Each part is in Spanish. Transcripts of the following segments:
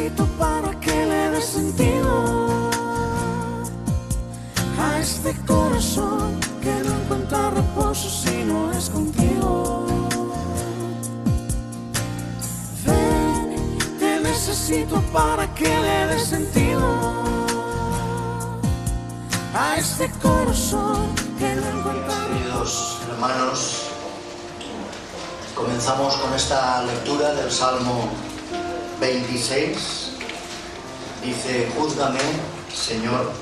necesito para que le dé sentido a este corazón que no encuentra reposo si no es contigo. Ven, te necesito para que le dé sentido a este corazón que no encuentra. Queridos hermanos, comenzamos con esta lectura del Salmo 26. Dice: júzgame, Señor,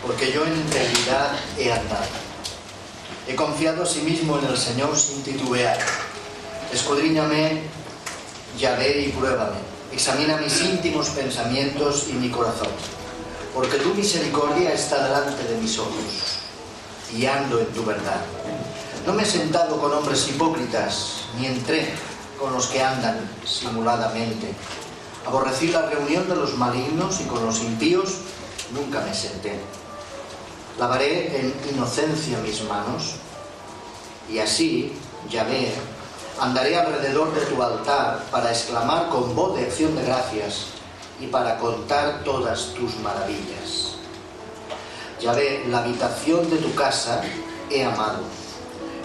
porque yo en integridad he andado. He confiado asimismo en el Señor sin titubear. Escudriñame, Yahvé, y pruébame. Examina mis íntimos pensamientos y mi corazón, porque tu misericordia está delante de mis ojos, y ando en tu verdad. No me he sentado con hombres hipócritas, ni entré con los que andan simuladamente. Aborrecí la reunión de los malignos, y con los impíos nunca me senté. Lavaré en inocencia mis manos, y así, Yahvé, andaré alrededor de tu altar para exclamar con voz de acción de gracias y para contar todas tus maravillas. Yahvé, la habitación de tu casa he amado,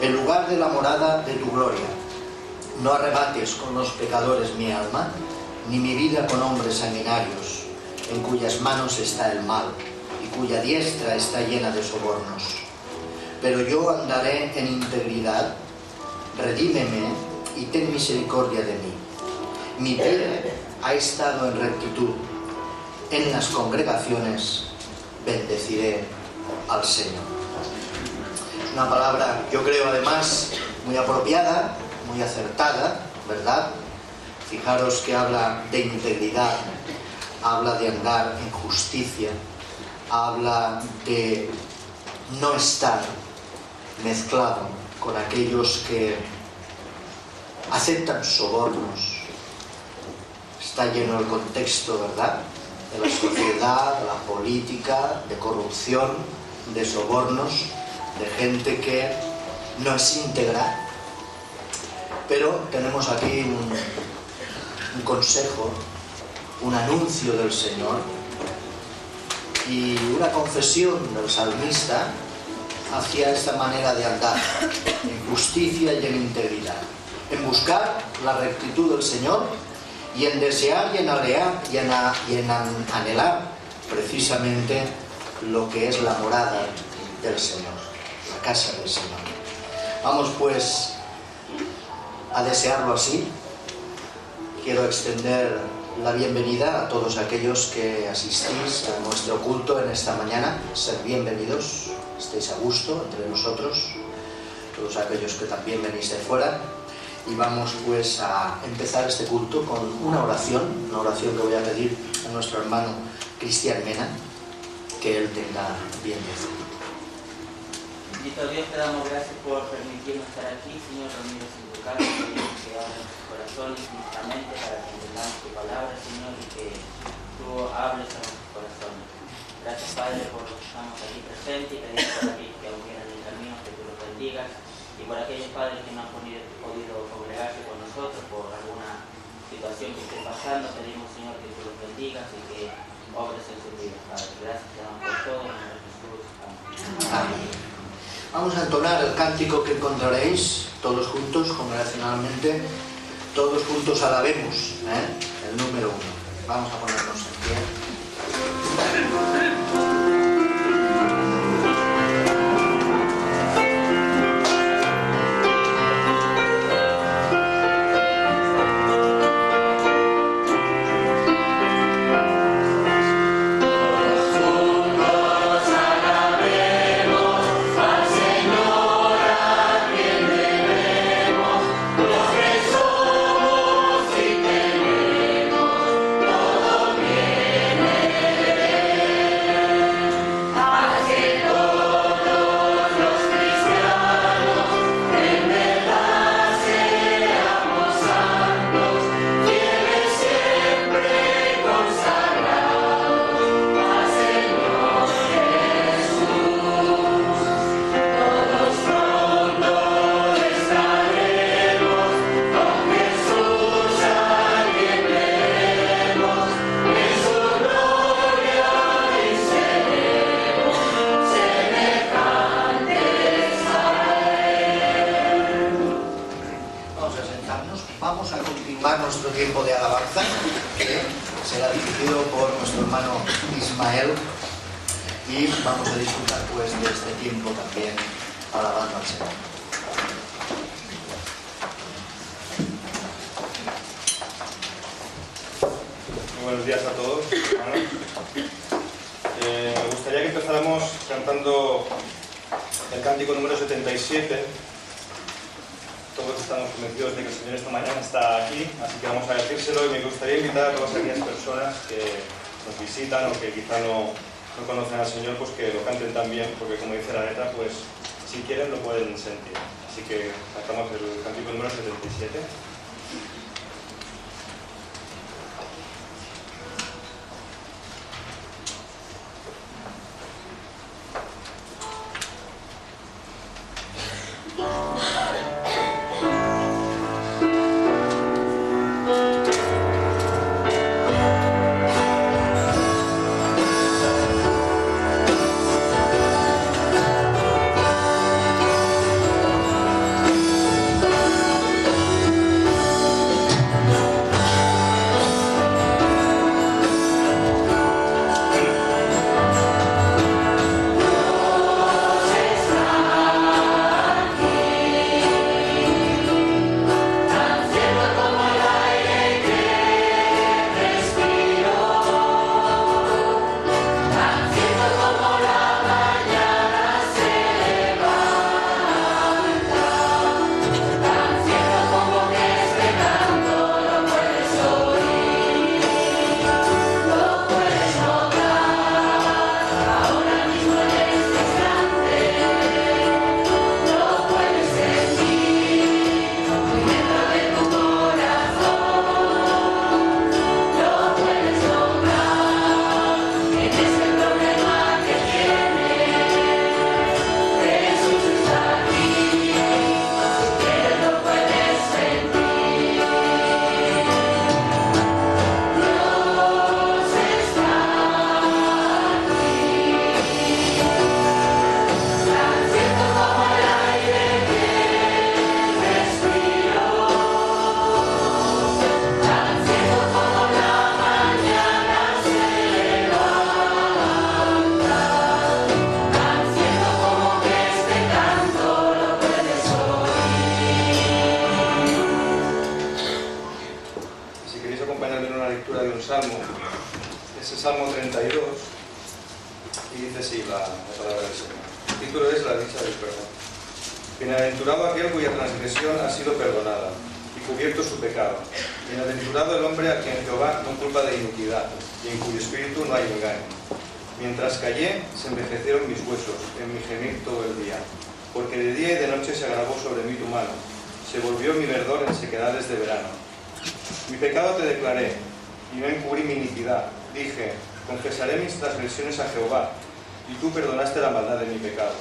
el lugar de la morada de tu gloria. No arrebates con los pecadores mi alma, ni mi vida con hombres sanguinarios, en cuyas manos está el mal, y cuya diestra está llena de sobornos. Pero yo andaré en integridad, redímeme y ten misericordia de mí. Mi pie ha estado en rectitud. En las congregaciones bendeciré al Señor. Es una palabra, yo creo, además, muy apropiada, muy acertada, ¿verdad? Fijaros que habla de integridad, habla de andar en justicia, habla de no estar mezclado con aquellos que aceptan sobornos. Está lleno el contexto, ¿verdad?, de la sociedad, de la política, de corrupción, de sobornos, de gente que no es íntegra. Pero tenemos aquí un consejo, un anuncio del Señor y una confesión del salmista hacia esta manera de andar en justicia y en integridad, en buscar la rectitud del Señor y en desear y en anhelar precisamente lo que es la morada del Señor, la casa del Señor. Vamos pues a desearlo así. Quiero extender la bienvenida a todos aquellos que asistís a nuestro culto en esta mañana. Sed bienvenidos, estéis a gusto entre nosotros, todos aquellos que también venís de fuera. Y vamos pues a empezar este culto con una oración que voy a pedir a nuestro hermano Cristian Mena, que él tenga bien de hacer. Bendito Dios, te damos gracias por permitirnos estar aquí, Señor, reunidos en tu casa, Señor, que abras nuestros corazones y nuestra mente para que entendamos tu palabra, Señor, y que tú hables a nuestros corazones. Gracias, Padre, por los que estamos aquí presentes, y pedimos por aquellos que aún vienen en el camino, que tú los bendigas, y por aquellos padres que no han podido congregarse con nosotros por alguna situación que esté pasando, pedimos, Señor, que tú los bendigas y que obres en sus vidas, Padre. Gracias, te damos por todo, en el nombre de Jesús. Amén. Vamos a entonar el cántico que encontraréis todos juntos, congregacionalmente. Todos juntos alabemos, el número 1. Vamos a ponernos en pie. renovar nuestro tiempo de alabanza, que será dirigido por nuestro hermano Ismael, y vamos a disfrutar pues de este tiempo también alabando al Señor. Muy buenos días a todos, hermanos. Me gustaría que empezáramos cantando el cántico número 77. Todos estamos convencidos de que el Señor esta mañana está aquí, así que vamos a decírselo, y me gustaría invitar a todas aquellas personas que nos visitan o que quizá no conocen al Señor, pues que lo canten también, porque como dice la letra, pues si quieren lo pueden sentir. Así que cantamos el cántico número 77. Bienaventurado aquel cuya transgresión ha sido perdonada y cubierto su pecado. Bienaventurado el hombre a quien Jehová no culpa de iniquidad y en cuyo espíritu no hay engaño. Mientras callé, se envejecieron mis huesos en mi gemir todo el día, porque de día y de noche se agravó sobre mí tu mano, se volvió mi verdor en sequedades de verano. Mi pecado te declaré y no encubrí mi iniquidad. Dije, confesaré mis transgresiones a Jehová, y tú perdonaste la maldad de mi pecado.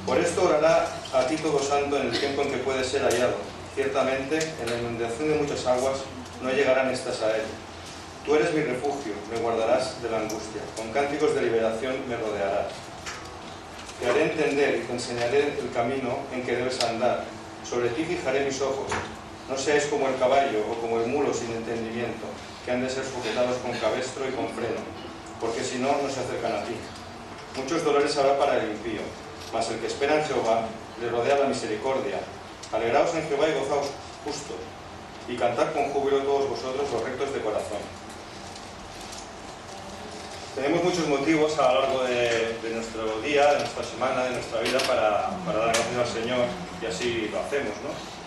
Por esto orará a ti todo santo en el tiempo en que puede ser hallado. Ciertamente, en la inundación de muchas aguas no llegarán estas a él. Tú eres mi refugio, me guardarás de la angustia. Con cánticos de liberación me rodearás. Te haré entender y te enseñaré el camino en que debes andar. Sobre ti fijaré mis ojos. No seáis como el caballo o como el mulo sin entendimiento, que han de ser sujetados con cabestro y con freno, porque si no, no se acercan a ti. Muchos dolores habrá para el impío, mas el que espera en Jehová le rodea la misericordia. Alegraos en Jehová y gozaos justo, y cantad con júbilo todos vosotros los rectos de corazón. Tenemos muchos motivos a lo largo de nuestro día, de nuestra semana, de nuestra vida para dar gracias al Señor, y así lo hacemos, ¿no?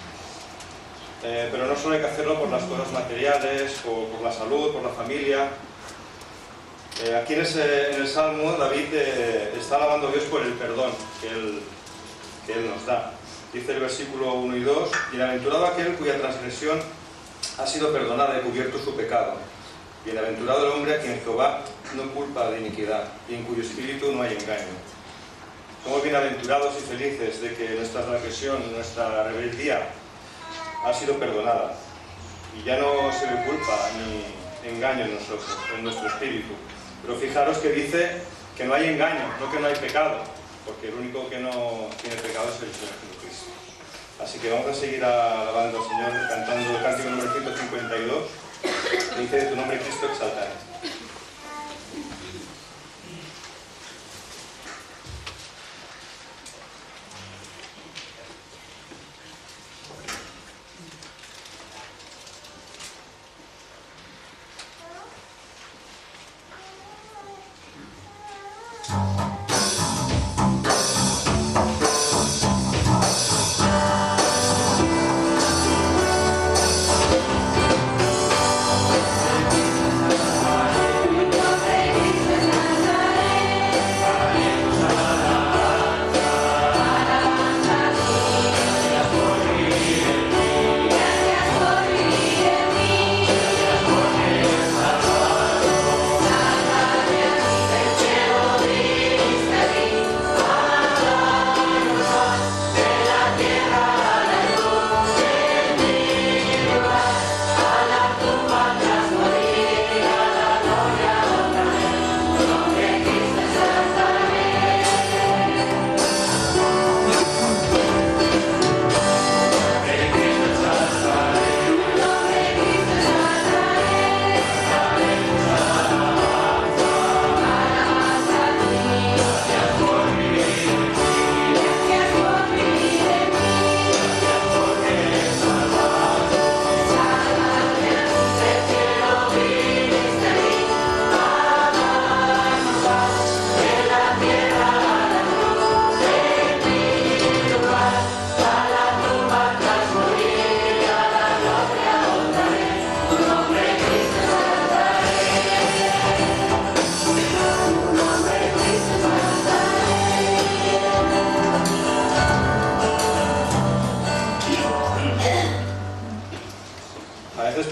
Pero no solo hay que hacerlo por las cosas materiales, por la salud, por la familia. Aquí en el Salmo, David está alabando a Dios por el perdón que Él nos da. Dice el versículo 1 y 2, bienaventurado aquel cuya transgresión ha sido perdonada y cubierto su pecado. Bienaventurado el hombre a quien Jehová no culpa de iniquidad y en cuyo espíritu no hay engaño. Somos bienaventurados y felices de que nuestra transgresión, nuestra rebeldía ha sido perdonada y ya no se le culpa ni engaño en nosotros, en nuestro espíritu. Pero fijaros que dice que no hay engaño, no que no hay pecado, porque el único que no tiene pecado es el Señor Jesucristo. Así que vamos a seguir alabando al Señor cantando el cántico número 152, que dice: de tu nombre Cristo exaltaré.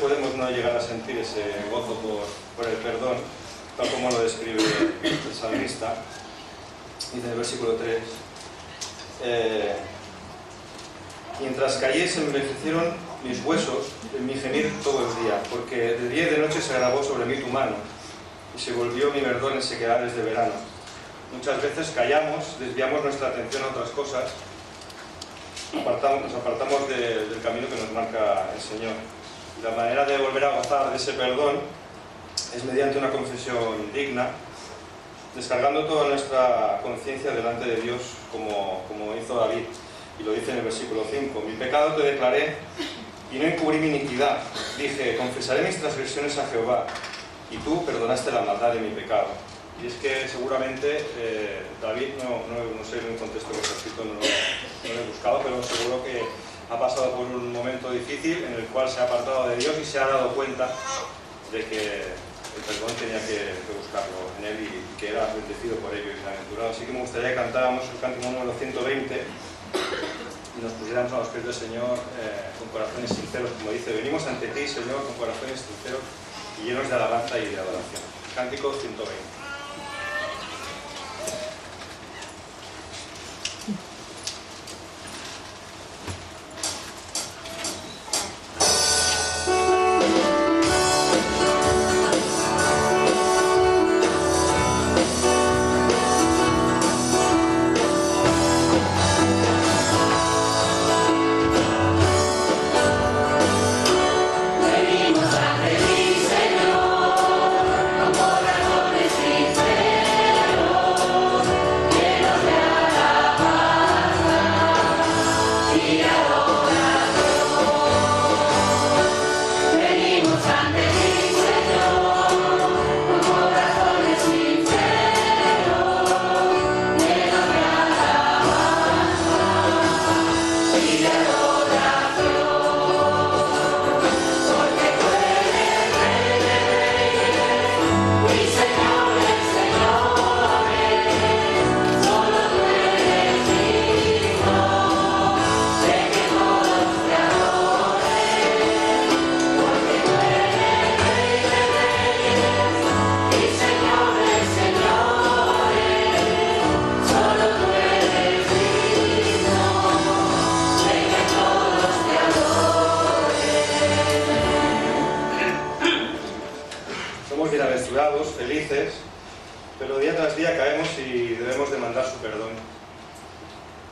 Podemos no llegar a sentir ese gozo por el perdón, tal como lo describe el salmista. Dice en el versículo 3: mientras callé se envejecieron mis huesos en mi gemir todo el día, porque de día y de noche se agravó sobre mí tu mano, y se volvió mi verdor en sequedades de verano. Muchas veces callamos, desviamos nuestra atención a otras cosas, nos apartamos del camino que nos marca el Señor. La manera de volver a gozar de ese perdón es mediante una confesión digna, descargando toda nuestra conciencia delante de Dios, como hizo David, y lo dice en el versículo 5: mi pecado te declaré y no encubrí mi iniquidad. Dije: confesaré mis transgresiones a Jehová, y tú perdonaste la maldad de mi pecado. Y es que seguramente David, no sé en el contexto que está escrito, no lo he buscado, pero seguro que ha pasado por un momento difícil en el cual se ha apartado de Dios y se ha dado cuenta de que el perdón tenía que buscarlo en él y que era bendecido por ello y bienaventurado. Así que me gustaría que cantáramos el cántico número 120 y nos pusiéramos a los pies del Señor con corazones sinceros, como dice: venimos ante ti, Señor, con corazones sinceros y llenos de alabanza y de adoración. Cántico 120.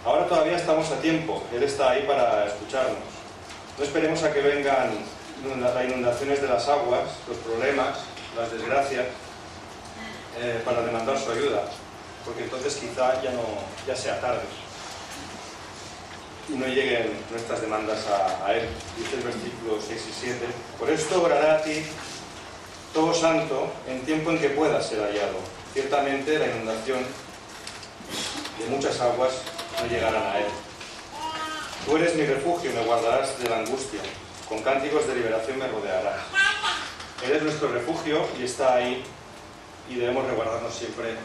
Ahora todavía estamos a tiempo, Él está ahí para escucharnos. No esperemos a que vengan las inundaciones de las aguas, los problemas, las desgracias, para demandar su ayuda, porque entonces quizá ya sea tarde y no lleguen nuestras demandas a Él. Dice el versículo 6 y 7, por esto orará a ti todo santo en tiempo en que pueda ser hallado. Ciertamente la inundación de muchas aguas no llegarán a Él. Tú eres mi refugio, me guardarás de la angustia, con cánticos de liberación me rodearás. Él es nuestro refugio y está ahí, y debemos resguardarnos siempre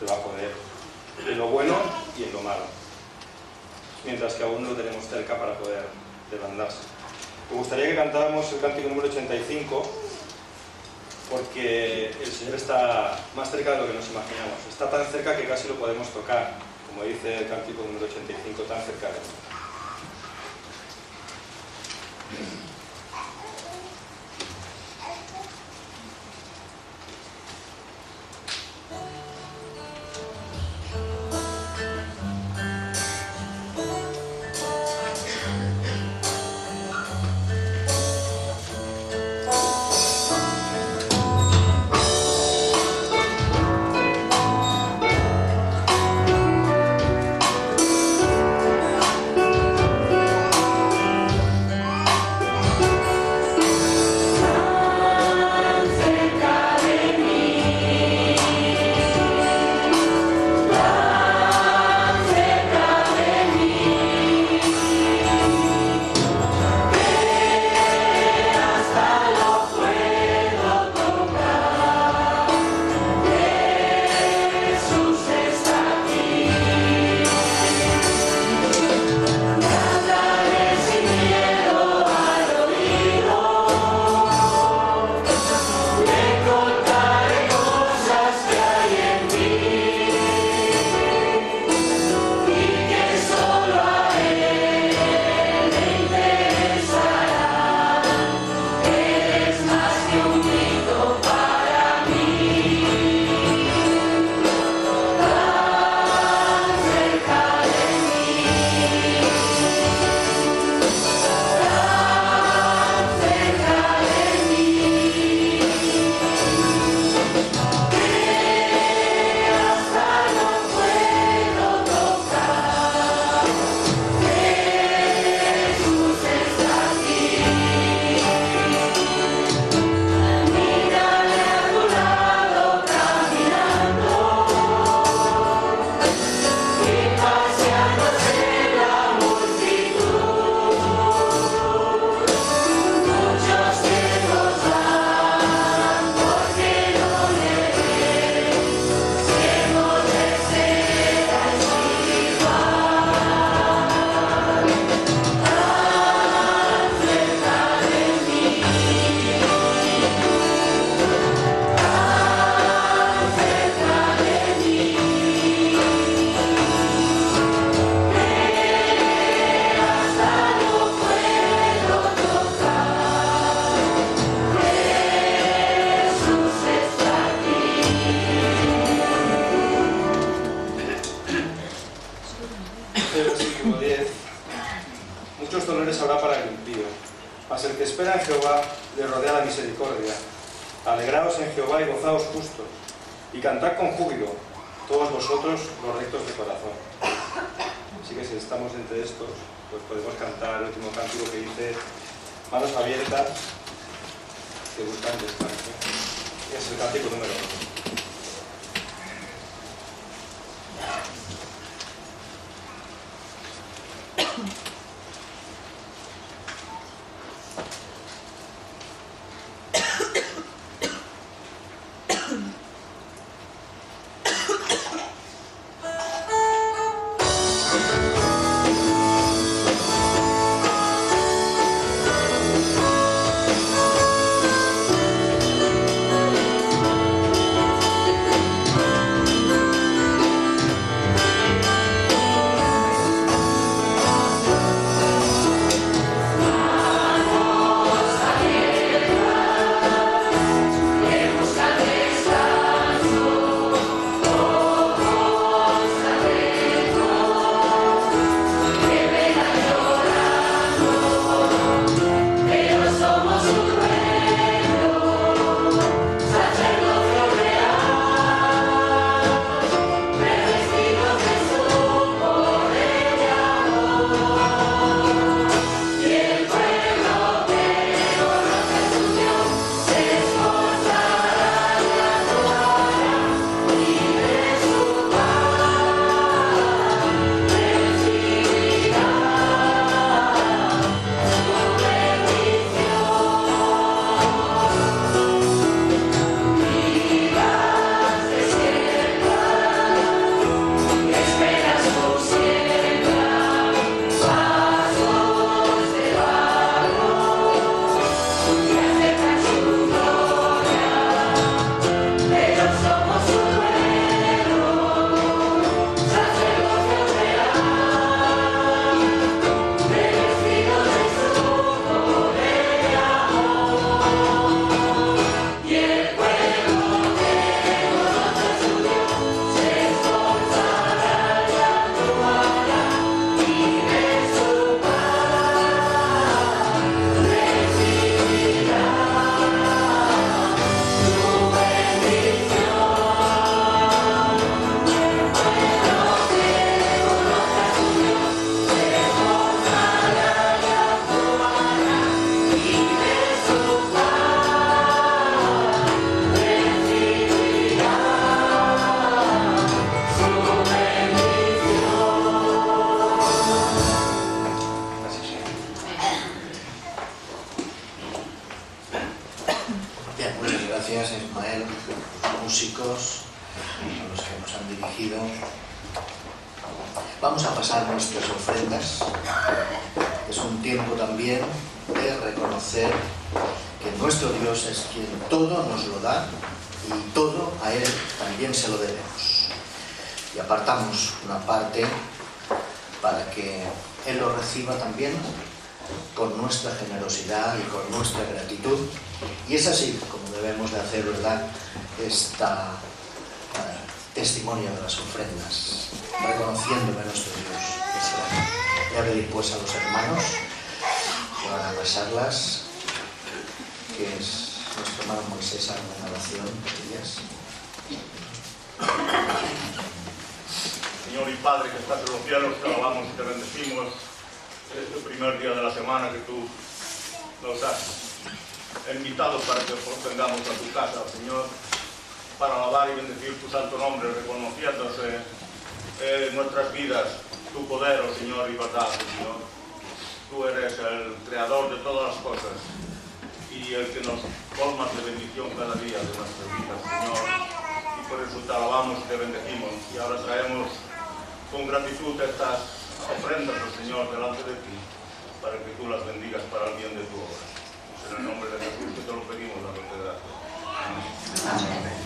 debajo de Él, en lo bueno y en lo malo, mientras que aún no lo tenemos cerca para poder levantarse. Me gustaría que cantáramos el cántico número 85, porque el Señor está más cerca de lo que nos imaginamos. Está tan cerca que casi lo podemos tocar, como dice el cántico número 85, tan cerca de Él. Versículo 10. Muchos dolores habrá para el impío, mas el que espera en Jehová le rodea la misericordia. Alegraos en Jehová y gozaos justos, y cantad con júbilo, todos vosotros los rectos de corazón. Así que si estamos entre estos, pues podemos cantar el último cántico que dice: manos abiertas que buscan descanso. Es el cántico número 1. gracias a Ismael, a los músicos, a los que nos han dirigido. Vamos a pasar nuestras ofrendas. Es un tiempo también de reconocer que nuestro Dios es quien todo nos lo da y todo a Él también se lo debemos. Y apartamos una parte para que Él lo reciba también con nuestra generosidad y con nuestra gratitud. Y es así como debemos de hacer, ¿verdad?, esta testimonio de las ofrendas, reconociéndome a nuestro Dios. Voy a pedir pues a los hermanos que van a pasarlas, que es nuestro hermano Moisés, en oración por ellas. Señor y Padre que estás en los cielos, te alabamos y te bendecimos este primer día de la semana que tú nos has invitado para que vengamos a tu casa, Señor, para alabar y bendecir tu santo nombre, reconociéndose en nuestras vidas tu poder, oh Señor, y verdad, Señor. Tú eres el creador de todas las cosas y el que nos colmas de bendición cada día de nuestras vidas, Señor. Y por eso te alabamos y te bendecimos. Y ahora traemos con gratitud estas ofrendas, oh Señor, delante de ti, para que tú las bendigas para el bien de tu obra. En el nombre de Jesús que te lo pedimos, dándote gracias. Amén.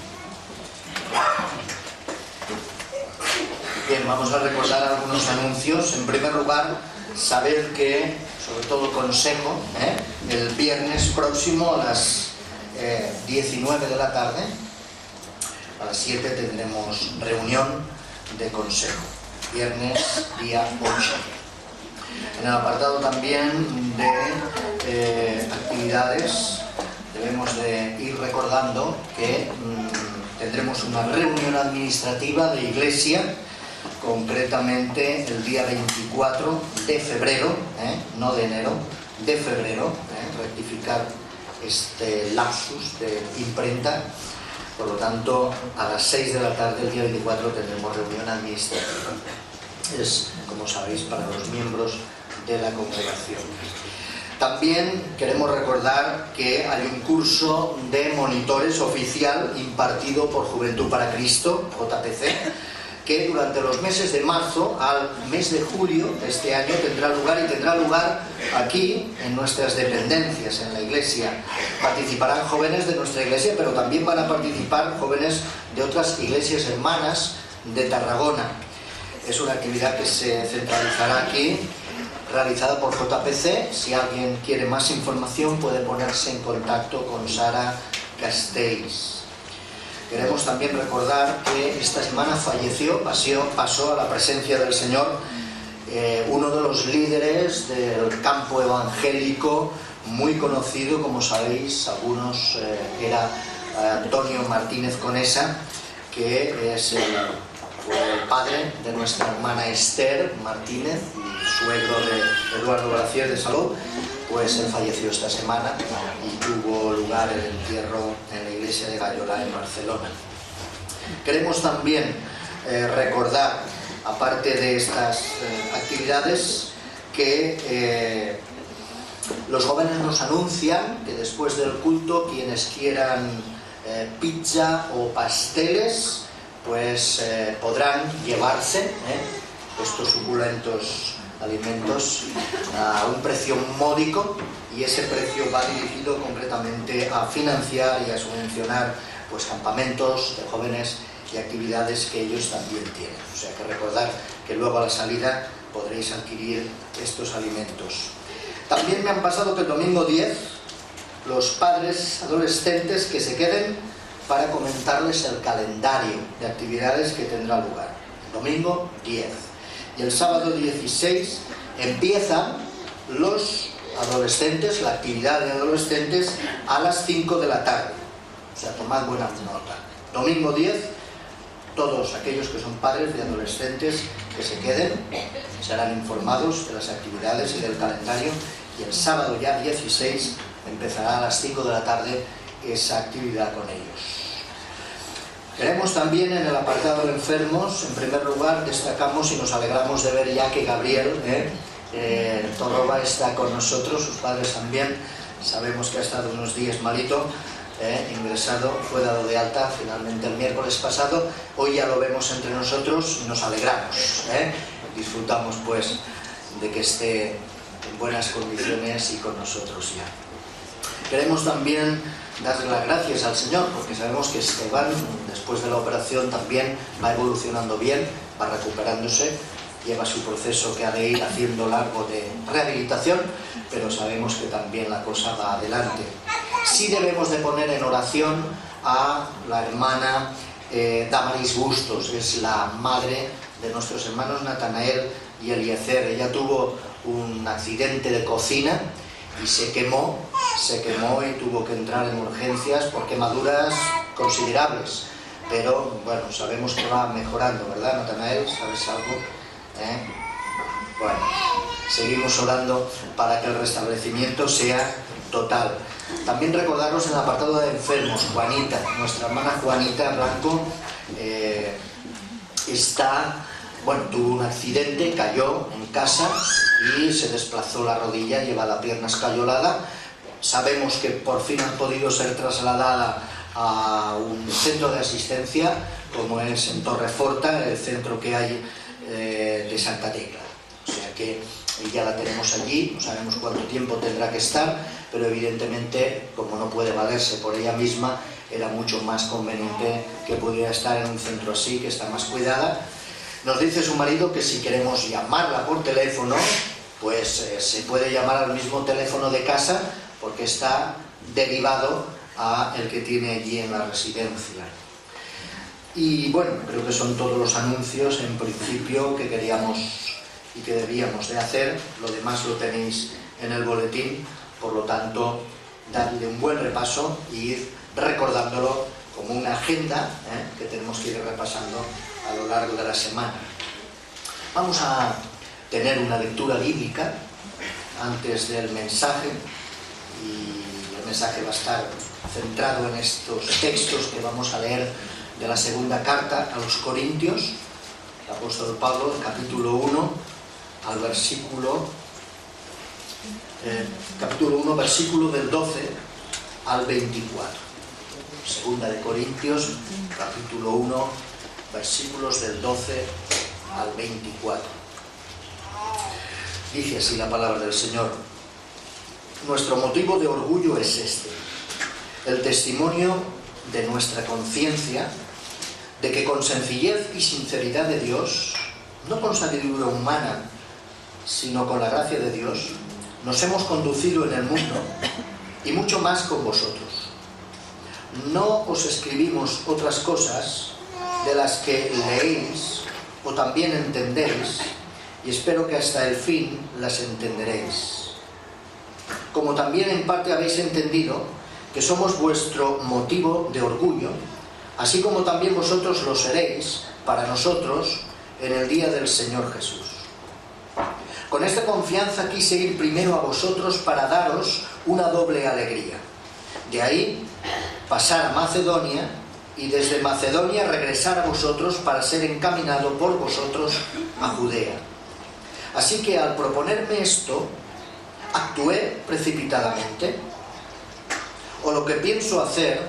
Bien, vamos a recordar algunos anuncios. En primer lugar, saber que, sobre todo consejo, el viernes próximo a las 19 de la tarde, a las 7 tendremos reunión de consejo. Viernes, día 8. En el apartado también de actividades, debemos de ir recordando que tendremos una reunión administrativa de iglesia, concretamente el día 24 de febrero, no de enero, de febrero, rectificar este lapsus de imprenta. Por lo tanto, a las 6 de la tarde, el día 24, tendremos reunión administrativa. Es, como sabéis, para los miembros de la congregación. También queremos recordar que hay un curso de monitores oficial impartido por Juventud para Cristo, JPC, que durante los meses de marzo al mes de julio de este año tendrá lugar aquí en nuestras dependencias, en la iglesia. Participarán jóvenes de nuestra iglesia, pero también van a participar jóvenes de otras iglesias hermanas de Tarragona. Es una actividad que se centralizará aquí, realizada por JPC. Si alguien quiere más información puede ponerse en contacto con Sara Castells. Queremos también recordar que esta semana pasó a la presencia del Señor uno de los líderes del campo evangélico, muy conocido, como sabéis, algunos, era Antonio Martínez Conesa, que es el padre de nuestra hermana Esther Martínez y suegro de Eduardo Gracier de Salou. Pues él falleció esta semana y tuvo lugar el entierro en la iglesia de Gallola en Barcelona. Queremos también recordar, aparte de estas actividades, que los jóvenes nos anuncian que después del culto quienes quieran pizza o pasteles pues podrán llevarse estos suculentos alimentos a un precio módico, y ese precio va dirigido concretamente a financiar y a subvencionar pues campamentos de jóvenes y actividades que ellos también tienen. O sea que recordar que luego a la salida podréis adquirir estos alimentos. También me han pasado que el domingo 10 los padres adolescentes que se queden para comentarles el calendario de actividades que tendrá lugar. Domingo 10. Y el sábado 16 empiezan los adolescentes, la actividad de adolescentes, a las 5 de la tarde. O sea, tomad buena nota. Domingo 10, todos aquellos que son padres de adolescentes que se queden serán informados de las actividades y del calendario, y el sábado ya 16 empezará a las 5 de la tarde esa actividad con ellos. Queremos también, en el apartado de enfermos, en primer lugar destacamos y nos alegramos de ver ya que Gabriel Torroba está con nosotros, sus padres también. Sabemos que ha estado unos días malito, ingresado, fue dado de alta finalmente el miércoles pasado. Hoy ya lo vemos entre nosotros y nos alegramos, disfrutamos pues de que esté en buenas condiciones y con nosotros ya. Queremos también darle las gracias al Señor, porque sabemos que Esteban, después de la operación, también va evolucionando bien, va recuperándose, lleva su proceso que ha de ir haciendo largo de rehabilitación, pero sabemos que también la cosa va adelante. Sí debemos de poner en oración a la hermana Damaris Bustos, es la madre de nuestros hermanos Natanael y Eliezer. Ella tuvo un accidente de cocina y se quemó y tuvo que entrar en urgencias por quemaduras considerables, pero bueno, sabemos que va mejorando, ¿verdad, Natanael? ¿Sabes algo? Bueno, seguimos orando para que el restablecimiento sea total. También recordaros en el apartado de enfermos, Juanita, nuestra hermana Juanita Blanco, tuvo un accidente, cayó en casa y se desplazó la rodilla, lleva la pierna escayolada. Sabemos que por fin han podido ser trasladada a un centro de asistencia, como es en Torreforta, el centro que hay de Santa Tecla. O sea que ya la tenemos allí, no sabemos cuánto tiempo tendrá que estar, pero evidentemente, como no puede valerse por ella misma, era mucho más conveniente que pudiera estar en un centro así, que está más cuidada. Nos dice su marido que si queremos llamarla por teléfono, pues se puede llamar al mismo teléfono de casa, porque está derivado a el que tiene allí en la residencia. Y bueno, creo que son todos los anuncios en principio que queríamos y que debíamos de hacer. Lo demás lo tenéis en el boletín, por lo tanto, darle un buen repaso y ir recordándolo como una agenda que tenemos que ir repasando a lo largo de la semana. Vamos a tener una lectura bíblica antes del mensaje, y el mensaje va a estar centrado en estos textos que vamos a leer de la segunda carta a los Corintios, el apóstol Pablo, capítulo 1, capítulo 1, versículo del 12 al 24. Segunda de Corintios, capítulo 1, versículos del 12 al 24. Dice así la palabra del Señor: nuestro motivo de orgullo es este, el testimonio de nuestra conciencia, de que con sencillez y sinceridad de Dios, no con sabiduría humana, sino con la gracia de Dios, nos hemos conducido en el mundo, y mucho más con vosotros. No os escribimos otras cosas de las que leéis o también entendéis, y espero que hasta el fin las entenderéis. Como también en parte habéis entendido que somos vuestro motivo de orgullo, así como también vosotros lo seréis para nosotros en el día del Señor Jesús. Con esta confianza quise ir primero a vosotros para daros una doble alegría. De ahí pasar a Macedonia y desde Macedonia regresar a vosotros para ser encaminado por vosotros a Judea. Así que al proponerme esto, actué precipitadamente, o lo que pienso hacer,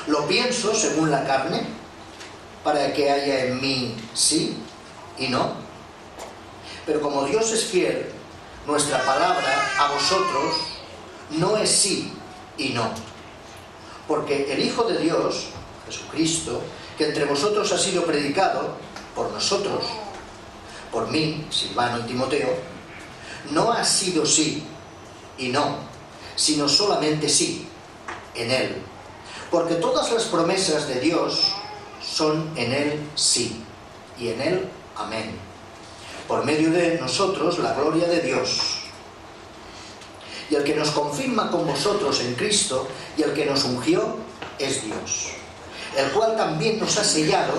lo pienso según la carne, para que haya en mí sí y no. Pero como Dios es fiel, nuestra palabra a vosotros no es sí y no. Porque el Hijo de Dios, Jesucristo, que entre vosotros ha sido predicado por nosotros, por mí, Silvano y Timoteo, no ha sido sí y no, sino solamente sí, en Él. Porque todas las promesas de Dios son en Él sí, y en Él amén. Por medio de nosotros la gloria de Dios. Y el que nos confirma con vosotros en Cristo y el que nos ungió es Dios, el cual también nos ha sellado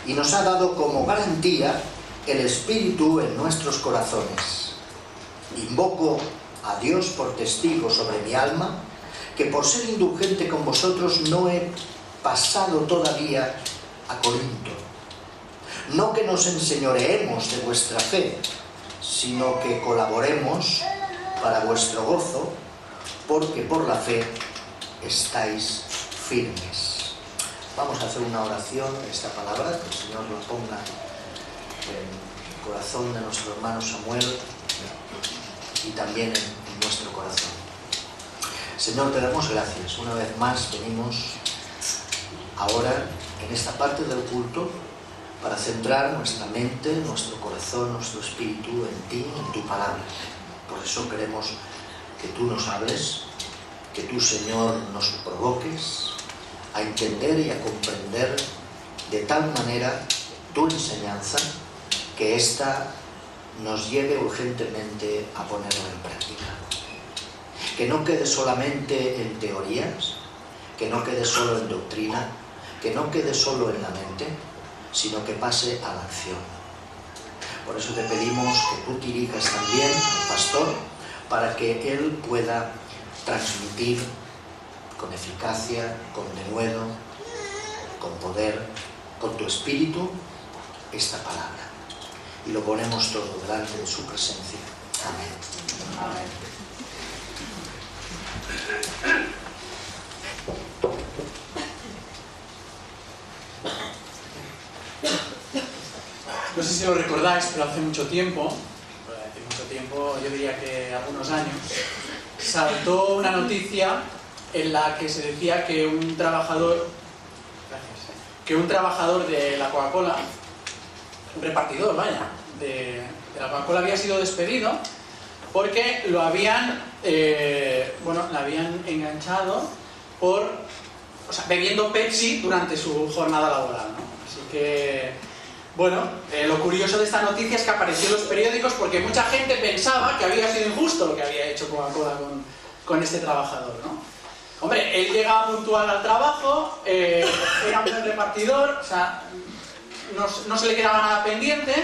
y nos ha dado como garantía el Espíritu en nuestros corazones. Invoco a Dios por testigo sobre mi alma, que por ser indulgente con vosotros no he pasado todavía a Corinto. No que nos enseñoreemos de vuestra fe, sino que colaboremos para vuestro gozo, porque por la fe estáis firmes. Vamos a hacer una oración, esta palabra, que el Señor lo ponga en el corazón de nuestro hermano Samuel y también en nuestro corazón. Señor, te damos gracias. Una vez más venimos ahora en esta parte del culto para centrar nuestra mente, nuestro corazón, nuestro espíritu en ti, en tu palabra. Por eso queremos que tú nos hables, que tú, Señor, nos provoques a entender y a comprender de tal manera tu enseñanza que ésta nos lleve urgentemente a ponerla en práctica. Que no quede solamente en teorías, que no quede solo en doctrina, que no quede solo en la mente, sino que pase a la acción. Por eso te pedimos que tú dirijas también al pastor para que él pueda transmitir con eficacia, con denuedo, con poder, con tu espíritu, esta palabra. Y lo ponemos todo delante de su presencia. Amén. Amén. No sé si lo recordáis, pero hace mucho tiempo, yo diría que algunos años, saltó una noticia en la que se decía que un trabajador de la Coca-Cola, un repartidor, vaya, de la Coca-Cola había sido despedido porque lo habían, le habían enganchado bebiendo Pepsi durante su jornada laboral, ¿no? Así que, lo curioso de esta noticia es que apareció en los periódicos porque mucha gente pensaba que había sido injusto lo que había hecho Coca-Cola con este trabajador, ¿no? Hombre, él llegaba puntual al trabajo, era un buen repartidor, no se le quedaba nada pendiente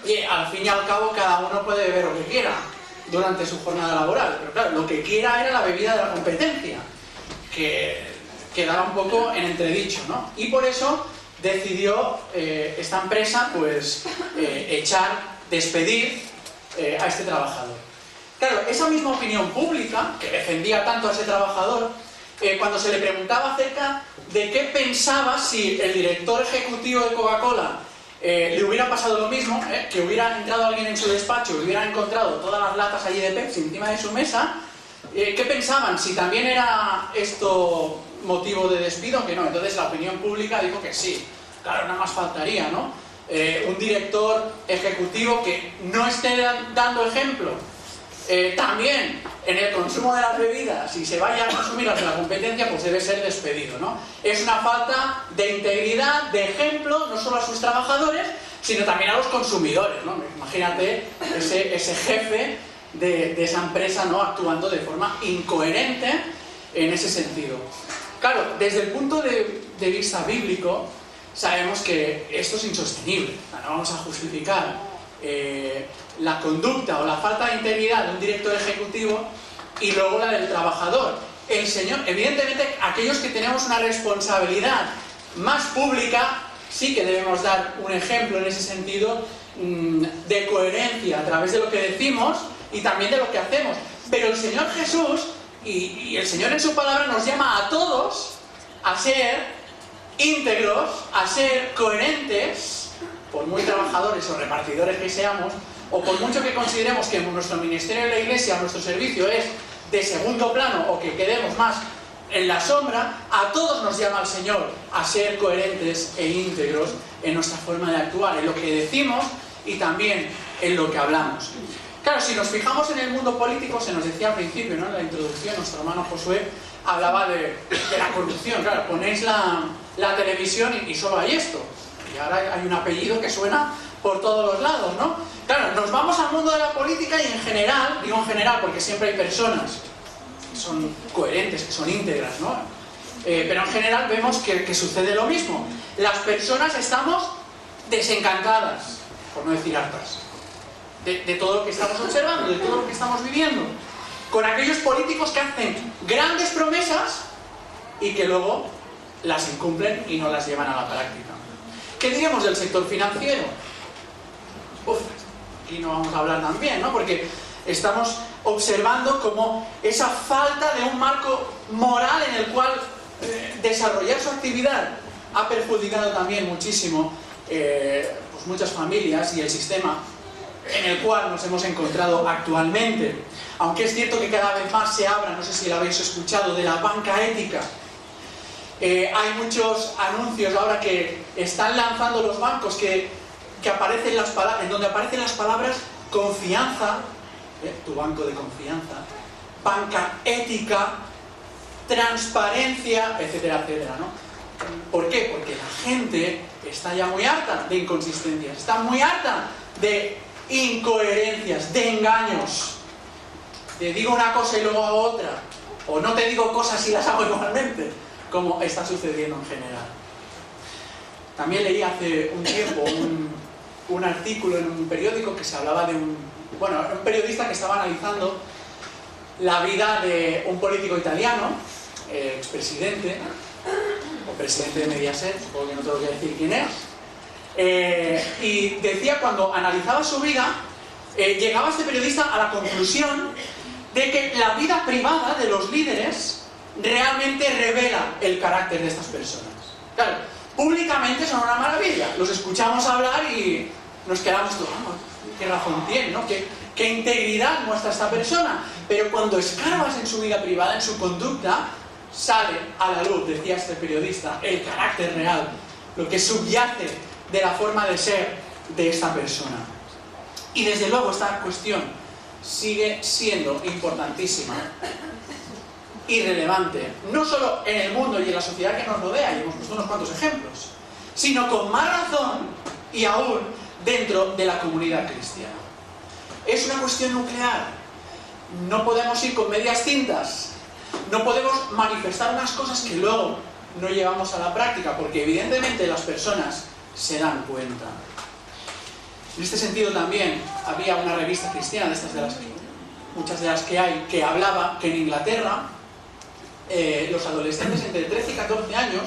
y al fin y al cabo cada uno puede beber lo que quiera durante su jornada laboral. Pero claro, lo que quiera era la bebida de la competencia, que quedaba un poco en entredicho, ¿no? Y por eso decidió esta empresa despedir a este trabajador. Claro, esa misma opinión pública que defendía tanto a ese trabajador, cuando se le preguntaba acerca de qué pensaba si el director ejecutivo de Coca-Cola le hubiera pasado lo mismo, que hubiera entrado alguien en su despacho y hubiera encontrado todas las latas allí de Pepsi encima de su mesa, ¿qué pensaban? Si también era esto motivo de despido, que no. Entonces la opinión pública dijo que sí. Claro, nada más faltaría, ¿no? Un director ejecutivo que no esté dando ejemplo también en el consumo de las bebidas y se vaya a consumirlas en la competencia, pues debe ser despedido, ¿no? Es una falta de integridad, de ejemplo, no solo a sus trabajadores, sino también a los consumidores, ¿no? Imagínate ese jefe de esa empresa, ¿no?, actuando de forma incoherente en ese sentido. Claro, desde el punto de vista bíblico, sabemos que esto es insostenible. No vamos a justificar la conducta o la falta de integridad de un director ejecutivo y luego la del trabajador. El Señor, evidentemente, aquellos que tenemos una responsabilidad más pública, sí que debemos dar un ejemplo en ese sentido de coherencia a través de lo que decimos y también de lo que hacemos. Pero el Señor Jesús y el Señor en su palabra nos llama a todos a ser íntegros, a ser coherentes, por muy trabajadores o repartidores que seamos, o por mucho que consideremos que nuestro ministerio en la iglesia, nuestro servicio es de segundo plano o que quedemos más en la sombra, a todos nos llama el Señor a ser coherentes e íntegros en nuestra forma de actuar, en lo que decimos y también en lo que hablamos. Claro, si nos fijamos en el mundo político, se nos decía al principio, ¿no?, en la introducción, nuestro hermano Josué hablaba de la corrupción. Claro, ponéis la televisión y solo hay esto. Y ahora hay un apellido que suena por todos los lados, ¿no? Claro, nos vamos al mundo de la política y en general, digo en general porque siempre hay personas que son coherentes, que son íntegras, ¿no? Pero en general vemos que sucede lo mismo. Las personas estamos desencantadas, por no decir hartas, de todo lo que estamos observando, de todo lo que estamos viviendo, con aquellos políticos que hacen grandes promesas y que luego las incumplen y no las llevan a la práctica. ¿Qué diríamos del sector financiero? Aquí no vamos a hablar tan bien, ¿no? Porque estamos observando como esa falta de un marco moral en el cual desarrollar su actividad ha perjudicado también muchísimo pues muchas familias y el sistema en el cual nos hemos encontrado actualmente. Aunque es cierto que cada vez más se habla, no sé si lo habéis escuchado, de la banca ética. Hay muchos anuncios ahora que están lanzando los bancos que aparecen en donde aparecen las palabras confianza, tu banco de confianza, banca ética, transparencia, etcétera, etcétera, ¿no? ¿Por qué? Porque la gente está ya muy harta de inconsistencias, está muy harta de incoherencias, de engaños. Te digo una cosa y luego hago otra, o no te digo cosas y las hago igualmente, como está sucediendo en general. También leí hace un tiempo un artículo en un periódico que se hablaba de un periodista que estaba analizando la vida de un político italiano, expresidente, o presidente de Mediaset, supongo que no tengo que decir quién es, y decía, cuando analizaba su vida, llegaba este periodista a la conclusión de que la vida privada de los líderes realmente revela el carácter de estas personas. Claro, públicamente son una maravilla, los escuchamos hablar y nos quedamos todos, qué razón tiene, ¿no? Qué integridad muestra esta persona. Pero cuando escarbas en su vida privada, en su conducta, sale a la luz, decía este periodista, el carácter real, lo que subyace de la forma de ser de esta persona. Y desde luego esta cuestión sigue siendo importantísima y relevante, no solo en el mundo y en la sociedad que nos rodea, y hemos puesto unos cuantos ejemplos, sino con más razón y aún dentro de la comunidad cristiana. Es una cuestión nuclear. No podemos ir con medias tintas, no podemos manifestar unas cosas que luego no llevamos a la práctica, porque evidentemente las personas se dan cuenta. En este sentido también había una revista cristiana, de estas muchas de las que hay, que hablaba que en Inglaterra los adolescentes entre 13 y 14 años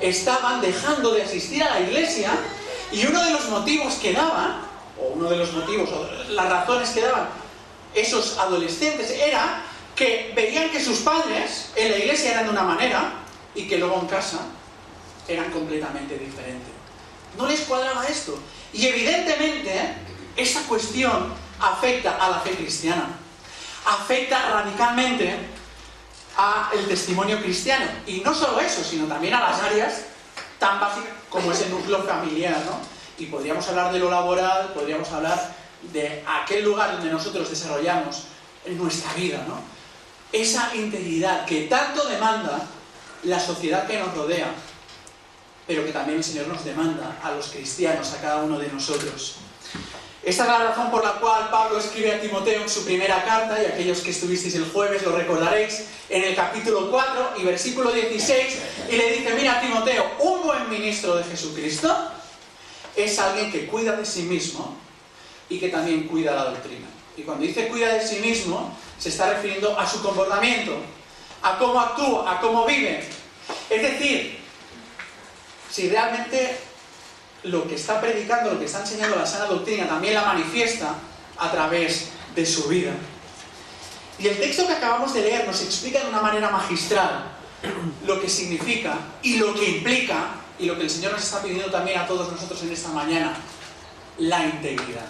estaban dejando de asistir a la iglesia, y uno de los motivos que daban, o las razones que daban esos adolescentes era que veían que sus padres en la iglesia eran de una manera y que luego en casa eran completamente diferentes. No les cuadraba esto. Y evidentemente esa cuestión afecta a la fe cristiana, afecta radicalmente al testimonio cristiano. Y no solo eso, sino también a las áreas tan básicas como es el núcleo familiar, ¿no? Y podríamos hablar de lo laboral, podríamos hablar de aquel lugar donde nosotros desarrollamos nuestra vida, ¿no? Esa integridad que tanto demanda la sociedad que nos rodea, pero que también el Señor nos demanda a los cristianos, a cada uno de nosotros. Esta es la razón por la cual Pablo escribe a Timoteo en su primera carta, y aquellos que estuvisteis el jueves lo recordaréis, en el capítulo 4 y versículo 16, y le dice: mira, Timoteo, un buen ministro de Jesucristo es alguien que cuida de sí mismo y que también cuida la doctrina. Y cuando dice cuida de sí mismo, se está refiriendo a su comportamiento, a cómo actúa, a cómo vive. Es decir, si realmente lo que está predicando, lo que está enseñando la sana doctrina, también la manifiesta a través de su vida. Y el texto que acabamos de leer nos explica de una manera magistral lo que significa y lo que implica, y lo que el Señor nos está pidiendo también a todos nosotros en esta mañana: la integridad.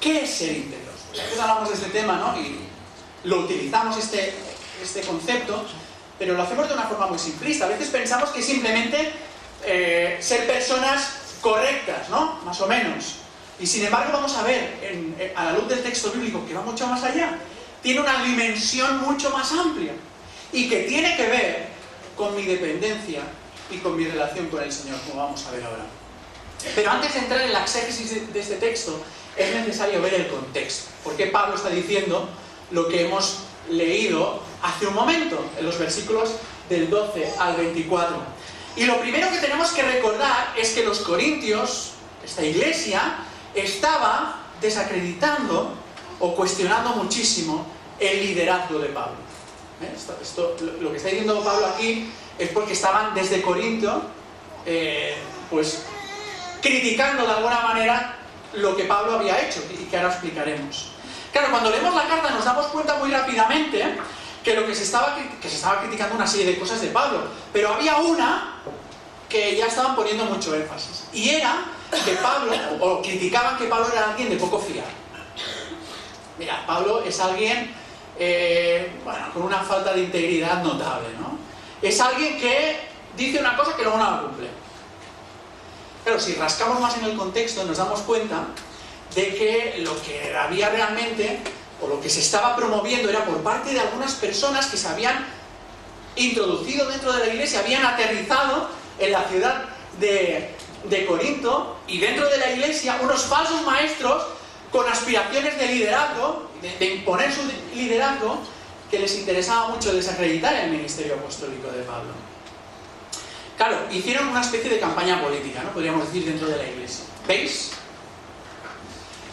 ¿Qué es ser íntegros? Pues a veces hablamos de este tema, ¿no? Y lo utilizamos este concepto, pero lo hacemos de una forma muy simplista. A veces pensamos que simplemente ser personas correctas, ¿no? Más o menos. Y sin embargo vamos a ver, a la luz del texto bíblico, que va mucho más allá. Tiene una dimensión mucho más amplia y que tiene que ver con mi dependencia y con mi relación con el Señor, como vamos a ver ahora. Pero antes de entrar en la exégesis de este texto, es necesario ver el contexto. ¿Por qué Pablo está diciendo lo que hemos leído hace un momento, en los versículos del 12 al 24? Y lo primero que tenemos que recordar es que los corintios, esta iglesia, estaba desacreditando o cuestionando muchísimo el liderazgo de Pablo. Lo que está diciendo Pablo aquí es porque estaban desde Corinto pues criticando de alguna manera lo que Pablo había hecho, y que ahora explicaremos. Claro, cuando leemos la carta nos damos cuenta muy rápidamente que lo que se estaba criticando una serie de cosas de Pablo, pero había una que ya estaban poniendo mucho énfasis, y era que Pablo, o criticaban que Pablo era alguien de poco fiar. Mira, Pablo es alguien, con una falta de integridad notable, ¿no? Es alguien que dice una cosa que luego no la cumple. Pero si rascamos más en el contexto nos damos cuenta de que lo que había realmente, o lo que se estaba promoviendo, era por parte de algunas personas que se habían introducido dentro de la iglesia, habían aterrizado en la ciudad de Corinto, y dentro de la iglesia unos falsos maestros con aspiraciones de liderazgo, de imponer su liderazgo, que les interesaba mucho desacreditar el ministerio apostólico de Pablo. Claro, hicieron una especie de campaña política, ¿no? Podríamos decir, dentro de la iglesia. ¿Veis?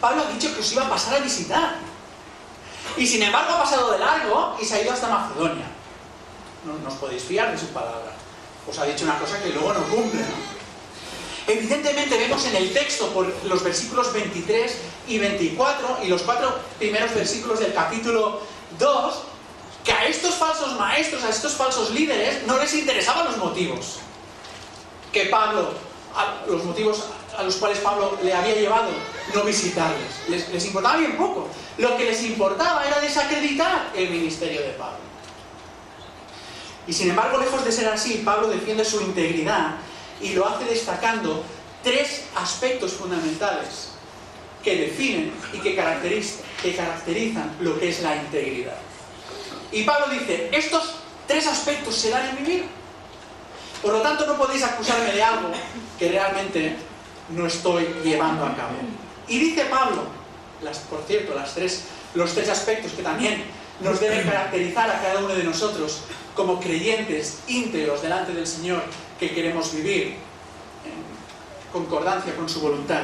Pablo ha dicho que os iba a pasar a visitar. Y sin embargo ha pasado de largo y se ha ido hasta Macedonia. No os podéis fiar de su palabra. Os ha dicho una cosa que luego no cumple, ¿no? Evidentemente vemos en el texto, por los versículos 23 y 24 y los 4 primeros versículos del capítulo 2, que a estos falsos maestros, a estos falsos líderes, no les interesaban los motivos que Pablo, los motivos a los cuales Pablo le había llevado no visitarles. Les importaba bien poco. Lo que les importaba era desacreditar el ministerio de Pablo. Y sin embargo, lejos de ser así, Pablo defiende su integridad y lo hace destacando 3 aspectos fundamentales que definen y que caracterizan lo que es la integridad. Y Pablo dice, estos 3 aspectos se dan en mi vida. Por lo tanto, no podéis acusarme de algo que realmente no estoy llevando a cabo. Y dice Pablo, por cierto, los 3 aspectos que también nos deben caracterizar a cada uno de nosotros como creyentes íntegros delante del Señor, que queremos vivir en concordancia con su voluntad.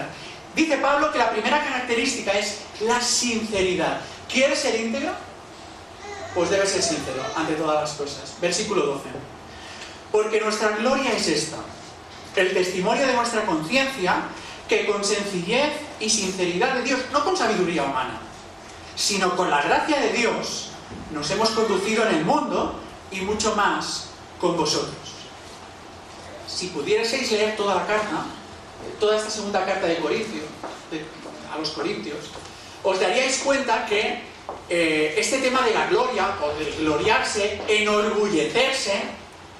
Dice Pablo que la primera característica es la sinceridad. ¿Quieres ser íntegro? Pues debes ser sincero ante todas las cosas. Versículo 12. Porque nuestra gloria es esta, el testimonio de nuestra conciencia, que con sencillez y sinceridad de Dios, no con sabiduría humana, sino con la gracia de Dios, nos hemos conducido en el mundo y mucho más con vosotros. Si pudieseis leer toda la carta, toda esta segunda carta de Corintios, a los Corintios, os daríais cuenta que este tema de la gloria, o de gloriarse, enorgullecerse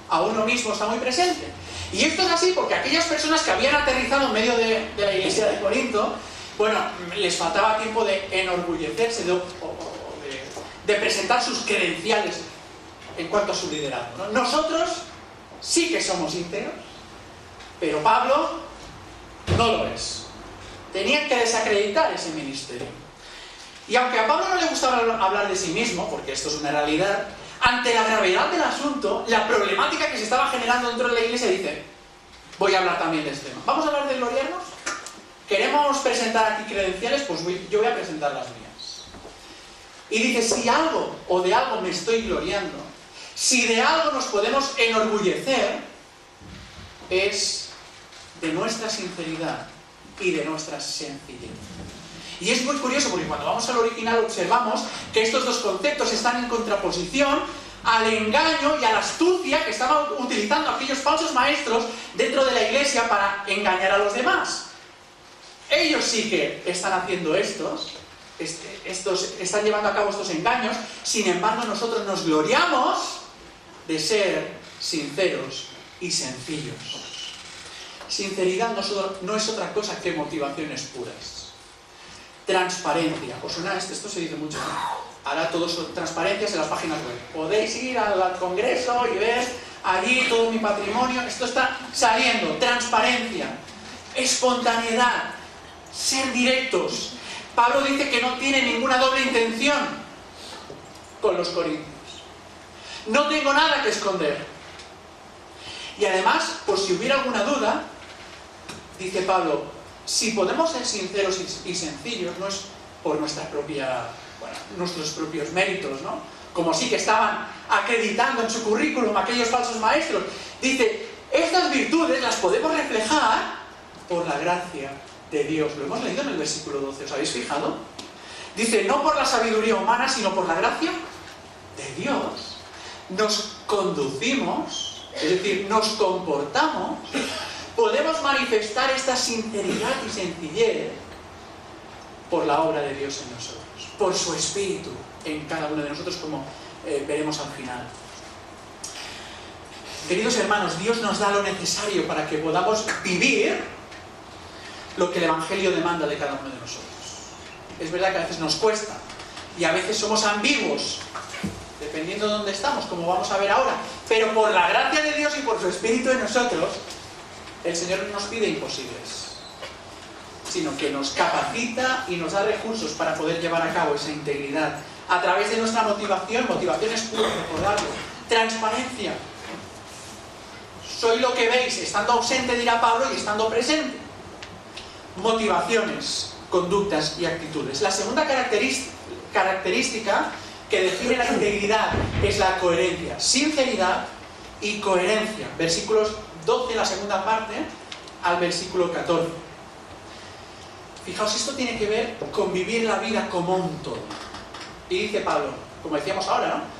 a uno mismo, está muy presente. Y esto es así porque aquellas personas que habían aterrizado en medio de la iglesia de Corinto, bueno, les faltaba tiempo de enorgullecerse, de presentar sus credenciales en cuanto a su liderazgo, ¿no? Nosotros sí que somos íntegros, pero Pablo no lo es. Tenían que desacreditar ese ministerio. Y aunque a Pablo no le gustaba hablar de sí mismo, porque esto es una realidad, ante la gravedad del asunto, la problemática que se estaba generando dentro de la iglesia, dice, voy a hablar también de este tema. ¿Vamos a hablar de gloriarnos? ¿Queremos presentar aquí credenciales? Pues yo voy a presentar las mías. Y dice, si algo o de algo me estoy gloriando, si de algo nos podemos enorgullecer, es de nuestra sinceridad y de nuestra sencillez. Y es muy curioso porque cuando vamos al original observamos que estos 2 conceptos están en contraposición al engaño y a la astucia que estaban utilizando aquellos falsos maestros dentro de la iglesia para engañar a los demás. Ellos sí que están haciendo están llevando a cabo estos engaños, sin embargo nosotros nos gloriamos de ser sinceros y sencillos. Sinceridad no es otra cosa que motivaciones puras. Transparencia. ¿Os suena esto? Esto se dice mucho, ¿no? Ahora todo son transparencias en las páginas web. Podéis ir al congreso y ver allí todo mi patrimonio. Esto está saliendo. Transparencia. Espontaneidad. Ser directos. Pablo dice que no tiene ninguna doble intención con los corintios. No tengo nada que esconder. Y además, por si hubiera alguna duda, dice Pablo, si podemos ser sinceros y sencillos, no es por nuestros propios méritos, ¿no? Como sí que estaban acreditando en su currículum aquellos falsos maestros. Dice, estas virtudes las podemos reflejar por la gracia de Dios. Lo hemos leído en el versículo 12, ¿os habéis fijado? Dice, no por la sabiduría humana, sino por la gracia de Dios, nos conducimos, es decir, nos comportamos, podemos manifestar esta sinceridad y sencillez por la obra de Dios en nosotros, por su Espíritu en cada uno de nosotros, como veremos al final. Queridos hermanos, Dios nos da lo necesario para que podamos vivir lo que el Evangelio demanda de cada uno de nosotros. Es verdad que a veces nos cuesta y a veces somos ambiguos, dependiendo de dónde estamos, como vamos a ver ahora, pero por la gracia de Dios y por su Espíritu en nosotros, el Señor no nos pide imposibles, sino que nos capacita y nos da recursos para poder llevar a cabo esa integridad a través de nuestra motivación. Motivación es pura, recordarlo. Transparencia. Soy lo que veis, estando ausente, dirá Pablo, y estando presente. Motivaciones, conductas y actitudes. La segunda característica que define la integridad es la coherencia. Sinceridad y coherencia. Versículos 12, la segunda parte, al versículo 14. Fijaos, esto tiene que ver con vivir la vida como un todo. Y dice Pablo, como decíamos ahora, ¿no?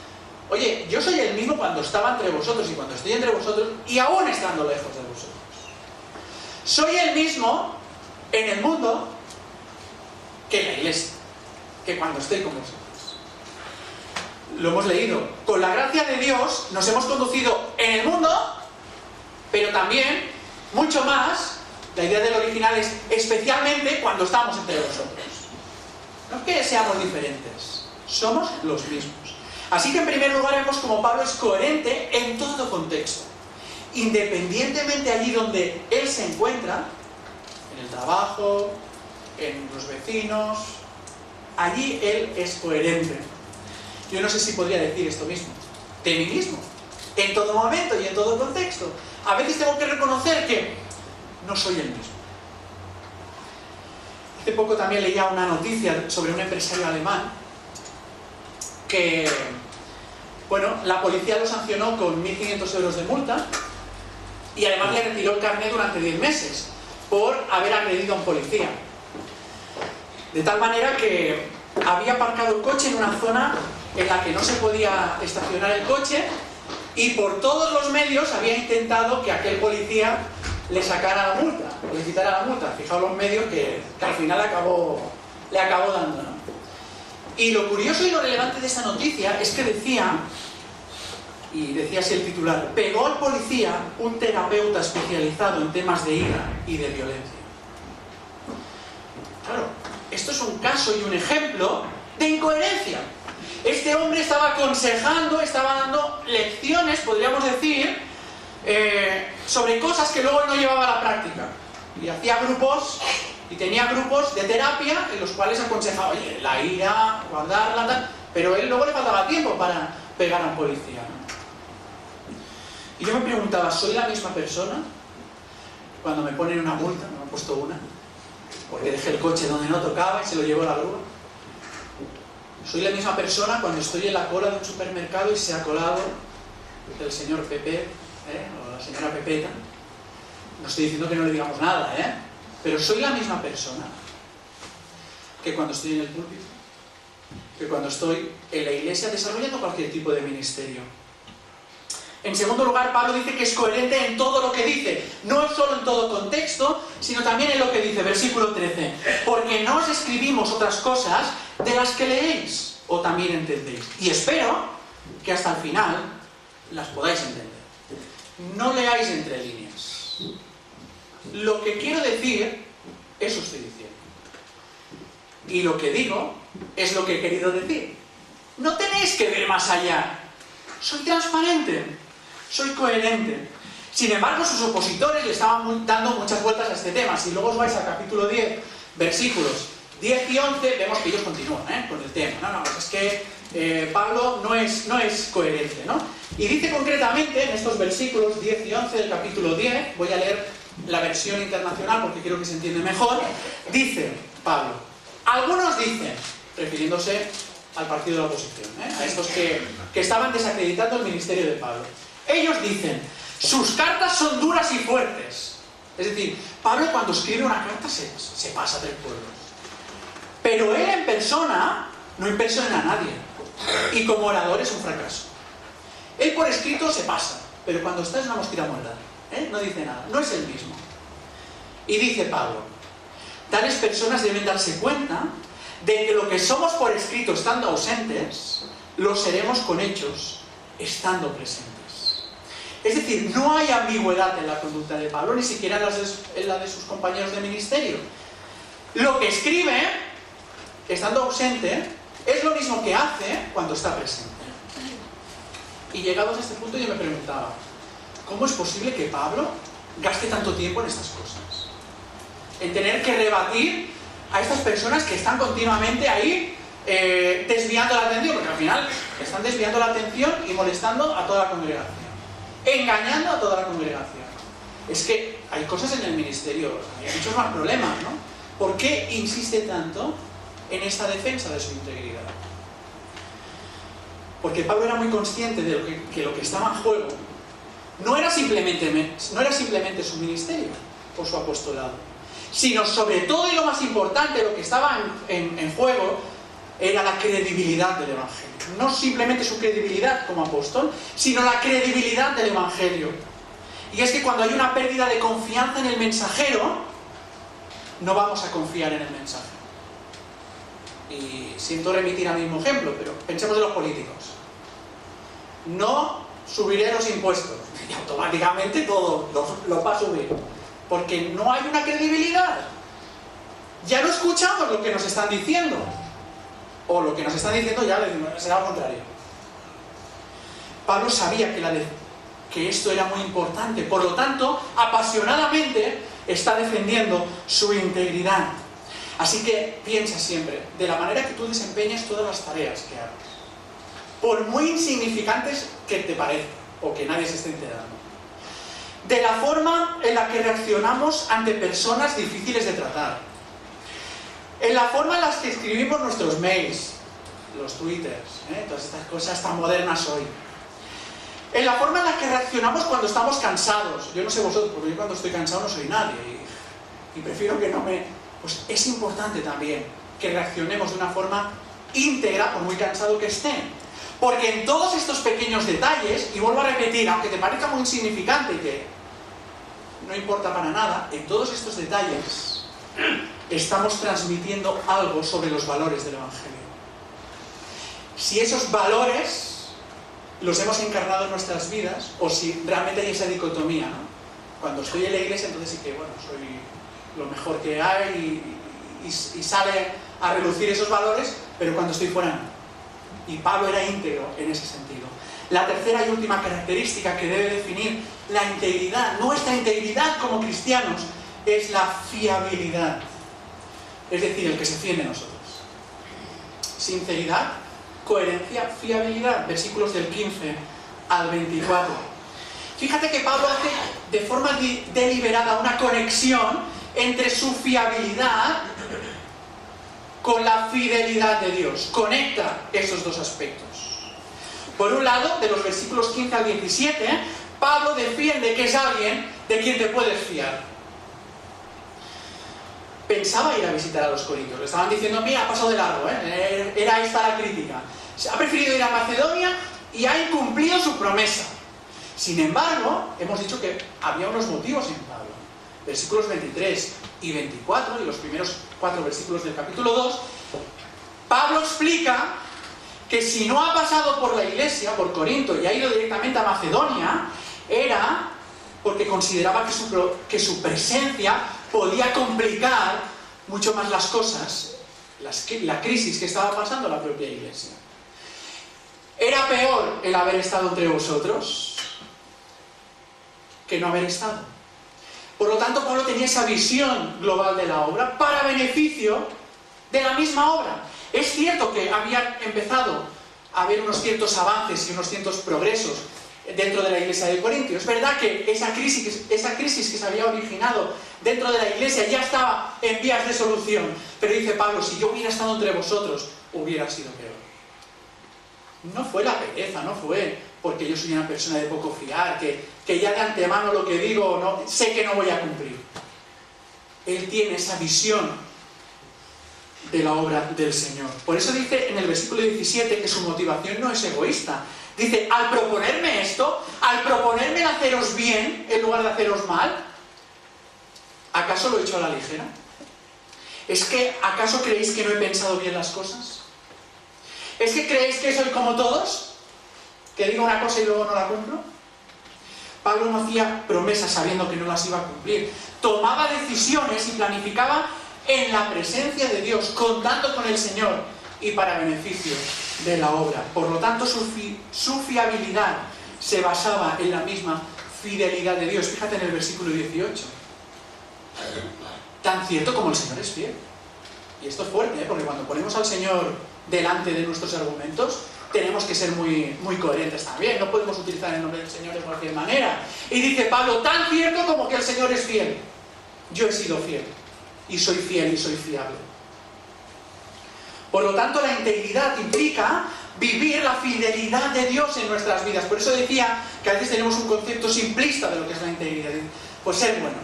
Oye, yo soy el mismo cuando estaba entre vosotros y cuando estoy entre vosotros y aún estando lejos de vosotros. Soy el mismo en el mundo que en la iglesia, que cuando estoy con vosotros. Lo hemos leído. Con la gracia de Dios nos hemos conducido en el mundo, pero también, mucho más, la idea del original es especialmente cuando estamos entre vosotros. No es que seamos diferentes, somos los mismos. Así que en primer lugar vemos como Pablo es coherente en todo contexto. Independientemente allí donde él se encuentra, en el trabajo, en los vecinos, allí él es coherente. Yo no sé si podría decir esto mismo, de mí mismo, en todo momento y en todo contexto. A veces tengo que reconocer que no soy el mismo. Hace poco también leía una noticia sobre un empresario alemán que, bueno, la policía lo sancionó con 1.500 euros de multa y además le retiró el carnet durante 10 meses por haber agredido a un policía. De tal manera que había aparcado el coche en una zona en la que no se podía estacionar el coche y por todos los medios había intentado que aquel policía le sacara la multa, o le quitara la multa. Fijaos los medios que al final le acabó dando, ¿no? Y lo curioso y lo relevante de esta noticia es que decía así el titular: pegó al policía un terapeuta especializado en temas de ira y de violencia. Claro, esto es un caso y un ejemplo de incoherencia. Este hombre estaba aconsejando, estaba dando lecciones, podríamos decir, sobre cosas que luego él no llevaba a la práctica. Y hacía grupos, y tenía grupos de terapia en los cuales aconsejaba, oye, la ira, guardarla, tal, pero él luego le faltaba tiempo para pegar a un policía, ¿no? Y yo me preguntaba, ¿soy la misma persona cuando me ponen una multa? Me han puesto una, porque dejé el coche donde no tocaba y se lo llevó a la grúa. Soy la misma persona cuando estoy en la cola de un supermercado y se ha colado el señor Pepe, o la señora Pepeta. No estoy diciendo que no le digamos nada, pero soy la misma persona que cuando estoy en el púlpito, que cuando estoy en la iglesia desarrollando cualquier tipo de ministerio. En segundo lugar, Pablo dice que es coherente en todo lo que dice, no solo en todo contexto, sino también en lo que dice, versículo 13, porque no os escribimos otras cosas de las que leéis o también entendéis, y espero que hasta el final las podáis entender. No leáis entre líneas. Lo que quiero decir, eso estoy diciendo. Y lo que digo, es lo que he querido decir. No tenéis que ver más allá. Soy transparente, soy coherente. Sin embargo, sus opositores le estaban dando muchas vueltas a este tema. Si luego os vais al capítulo 10, versículos 10 y 11, vemos que ellos continúan con el tema. No, es que Pablo no es coherente, ¿no? Y dice concretamente en estos versículos 10 y 11 del capítulo 10, voy a leer la versión internacional porque creo que se entiende mejor, dice Pablo, algunos dicen, refiriéndose al partido de la oposición, a estos que estaban desacreditando el ministerio de Pablo, ellos dicen, sus cartas son duras y fuertes. Es decir, Pablo cuando escribe una carta se pasa 3 pueblos. Pero él en persona no impresiona a nadie. Y como orador es un fracaso. Él por escrito se pasa, pero cuando está es una mosquita muerta. No dice nada, no es el mismo. Y dice Pablo, tales personas deben darse cuenta de que lo que somos por escrito estando ausentes, lo seremos con hechos estando presentes. Es decir, no hay ambigüedad en la conducta de Pablo, ni siquiera en la de sus compañeros de ministerio. Lo que escribe, estando ausente, es lo mismo que hace cuando está presente. Y llegados a este punto yo me preguntaba, ¿cómo es posible que Pablo gaste tanto tiempo en estas cosas? En tener que rebatir a estas personas que están continuamente ahí desviando la atención, porque al final están desviando la atención y molestando a toda la congregación, engañando a toda la congregación. Es que hay cosas en el ministerio, hay muchos más problemas, ¿no? ¿Por qué insiste tanto en esta defensa de su integridad? Porque Pablo era muy consciente de que lo que estaba en juego no era simplemente su ministerio o su apostolado, sino sobre todo y lo más importante, lo que estaba en juego era la credibilidad del Evangelio. No simplemente su credibilidad como apóstol, sino la credibilidad del Evangelio. Y es que cuando hay una pérdida de confianza en el mensajero, no vamos a confiar en el mensaje. Y siento remitir al mismo ejemplo, pero pensemos en los políticos. No subiré los impuestos, y automáticamente todo lo va a subir, porque no hay una credibilidad. Ya no escuchamos lo que nos están diciendo, o lo que nos están diciendo ya será lo contrario. Pablo sabía que esto era muy importante, por lo tanto, apasionadamente está defendiendo su integridad. Así que piensa siempre, de la manera que tú desempeñas todas las tareas que hagas, por muy insignificantes que te parezcan, o que nadie se esté enterando, de la forma en la que reaccionamos ante personas difíciles de tratar, en la forma en la que escribimos nuestros mails, los twitters, todas estas cosas tan modernas hoy, en la forma en la que reaccionamos cuando estamos cansados. Yo no sé vosotros, porque yo cuando estoy cansado no soy nadie y prefiero que no me... Pues es importante también que reaccionemos de una forma íntegra, por muy cansado que estén. Porque en todos estos pequeños detalles, y vuelvo a repetir, aunque te parezca muy insignificante y que no importa para nada, en todos estos detalles estamos transmitiendo algo sobre los valores del Evangelio. Si esos valores los hemos encarnado en nuestras vidas, o si realmente hay esa dicotomía, ¿no? Cuando estoy en la iglesia, entonces sí que, bueno, soy lo mejor que hay y sale a relucir esos valores, pero cuando estoy fuera no. Y Pablo era íntegro en ese sentido. La tercera y última característica que debe definir la integridad, nuestra integridad como cristianos, es la fiabilidad. Es decir, el que se fíe de nosotros. Sinceridad, coherencia, fiabilidad. Versículos del 15 al 24. Fíjate que Pablo hace de forma deliberada una conexión entre su fiabilidad con la fidelidad de Dios. Conecta esos dos aspectos. Por un lado, de los versículos 15 al 17, Pablo defiende que es alguien de quien te puedes fiar. Pensaba ir a visitar a los corintios. Le estaban diciendo, mira, ha pasado de largo, era esta la crítica. Ha preferido ir a Macedonia y ha incumplido su promesa. Sin embargo, hemos dicho que había unos motivos en Pablo. Versículos 23 y 24, y los primeros 4 versículos del capítulo 2, Pablo explica que si no ha pasado por la iglesia, por Corinto, y ha ido directamente a Macedonia, era porque consideraba que su presencia podía complicar mucho más las cosas, la crisis que estaba pasando la propia iglesia. ¿Era peor el haber estado entre vosotros que no haber estado? Por lo tanto, Pablo tenía esa visión global de la obra para beneficio de la misma obra. Es cierto que había empezado a haber unos ciertos avances y unos ciertos progresos dentro de la iglesia de Corintio. Es verdad que esa crisis que se había originado dentro de la iglesia ya estaba en vías de solución. Pero dice Pablo, si yo hubiera estado entre vosotros, hubiera sido peor. No fue la pereza, no fue porque yo soy una persona de poco fiar, que ya de antemano lo que digo no, sé que no voy a cumplir. Él tiene esa visión de la obra del Señor. Por eso dice en el versículo 17 que su motivación no es egoísta. Dice, al proponerme esto, al proponerme haceros bien en lugar de haceros mal, ¿acaso lo he hecho a la ligera? ¿Es que acaso creéis que no he pensado bien las cosas? ¿Es que creéis que soy como todos? ¿Que digo una cosa y luego no la cumplo? Pablo no hacía promesas sabiendo que no las iba a cumplir. Tomaba decisiones y planificaba en la presencia de Dios, contando con el Señor y para beneficio de la obra. Por lo tanto, su fiabilidad se basaba en la misma fidelidad de Dios. Fíjate en el versículo 18. Tan cierto como el Señor es fiel. Y esto es fuerte, porque cuando ponemos al Señor delante de nuestros argumentos, tenemos que ser muy coherentes también. No podemos utilizar el nombre del Señor de cualquier manera. Y dice Pablo, tan cierto como que el Señor es fiel. Yo he sido fiel. Y soy fiel y soy fiable. Por lo tanto, la integridad implica vivir la fidelidad de Dios en nuestras vidas. Por eso decía que a veces tenemos un concepto simplista de lo que es la integridad. Pues ser bueno.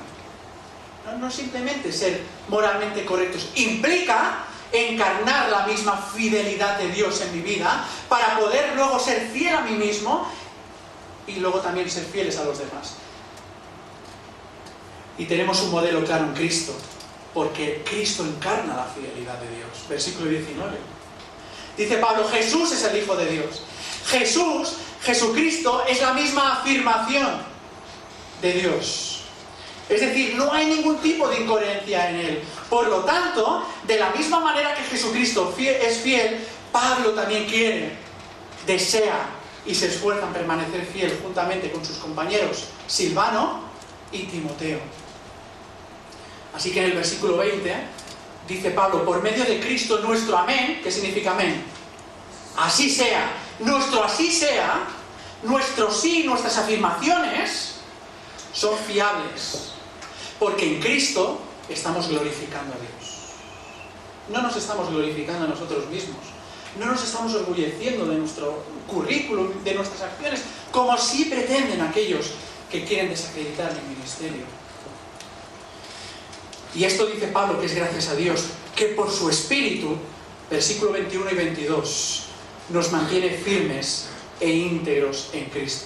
No simplemente ser moralmente correctos. Implica encarnar la misma fidelidad de Dios en mi vida para poder luego ser fiel a mí mismo y luego también ser fieles a los demás. Y tenemos un modelo claro en Cristo, porque Cristo encarna la fidelidad de Dios. Versículo 19. Dice Pablo, Jesús es el Hijo de Dios. Jesucristo es la misma afirmación de Dios. Es decir, no hay ningún tipo de incoherencia en él. Por lo tanto, de la misma manera que Jesucristo es fiel, Pablo también quiere, desea y se esfuerza en permanecer fiel juntamente con sus compañeros Silvano y Timoteo. Así que en el versículo 20 dice Pablo, por medio de Cristo nuestro amén, ¿qué significa amén? Así sea. Nuestro así sea, nuestro sí, nuestras afirmaciones son fiables. Porque en Cristo estamos glorificando a Dios. No nos estamos glorificando a nosotros mismos. No nos estamos orgulleciendo de nuestro currículum, de nuestras acciones, como sí pretenden aquellos que quieren desacreditar mi ministerio. Y esto dice Pablo que es gracias a Dios, que por su Espíritu, versículo 21 y 22, nos mantiene firmes e íntegros en Cristo.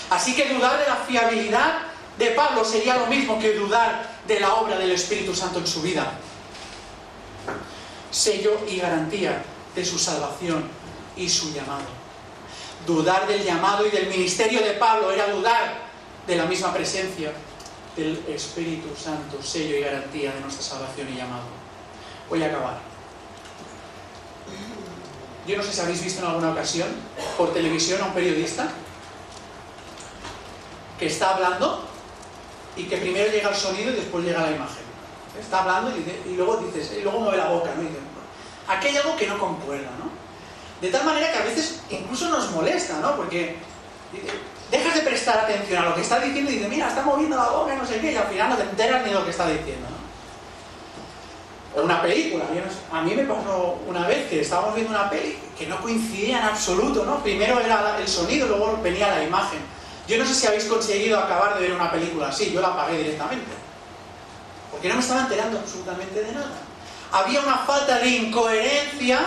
Así que dudar de la fiabilidad de Pablo sería lo mismo que dudar de la obra del Espíritu Santo en su vida. Sello y garantía de su salvación y su llamado. Dudar del llamado y del ministerio de Pablo era dudar de la misma presencia del Espíritu Santo, sello y garantía de nuestra salvación y llamado. Voy a acabar. Yo no sé si habéis visto en alguna ocasión por televisión a un periodista que está hablando y que primero llega el sonido y después llega la imagen. Está hablando y luego mueve la boca, ¿no? Y dice, aquí hay algo que no concuerda, ¿no? De tal manera que a veces incluso nos molesta, ¿no? Porque dejas de prestar atención a lo que está diciendo y dices, mira, está moviendo la boca y no sé qué, y al final no te enteras ni de lo que está diciendo, ¿no? O una película. A mí me pasó una vez que estábamos viendo una peli que no coincidía en absoluto, ¿no? Primero era el sonido, luego venía la imagen. Yo no sé si habéis conseguido acabar de ver una película así, yo la apagué directamente. Porque no me estaba enterando absolutamente de nada. Había una falta de incoherencia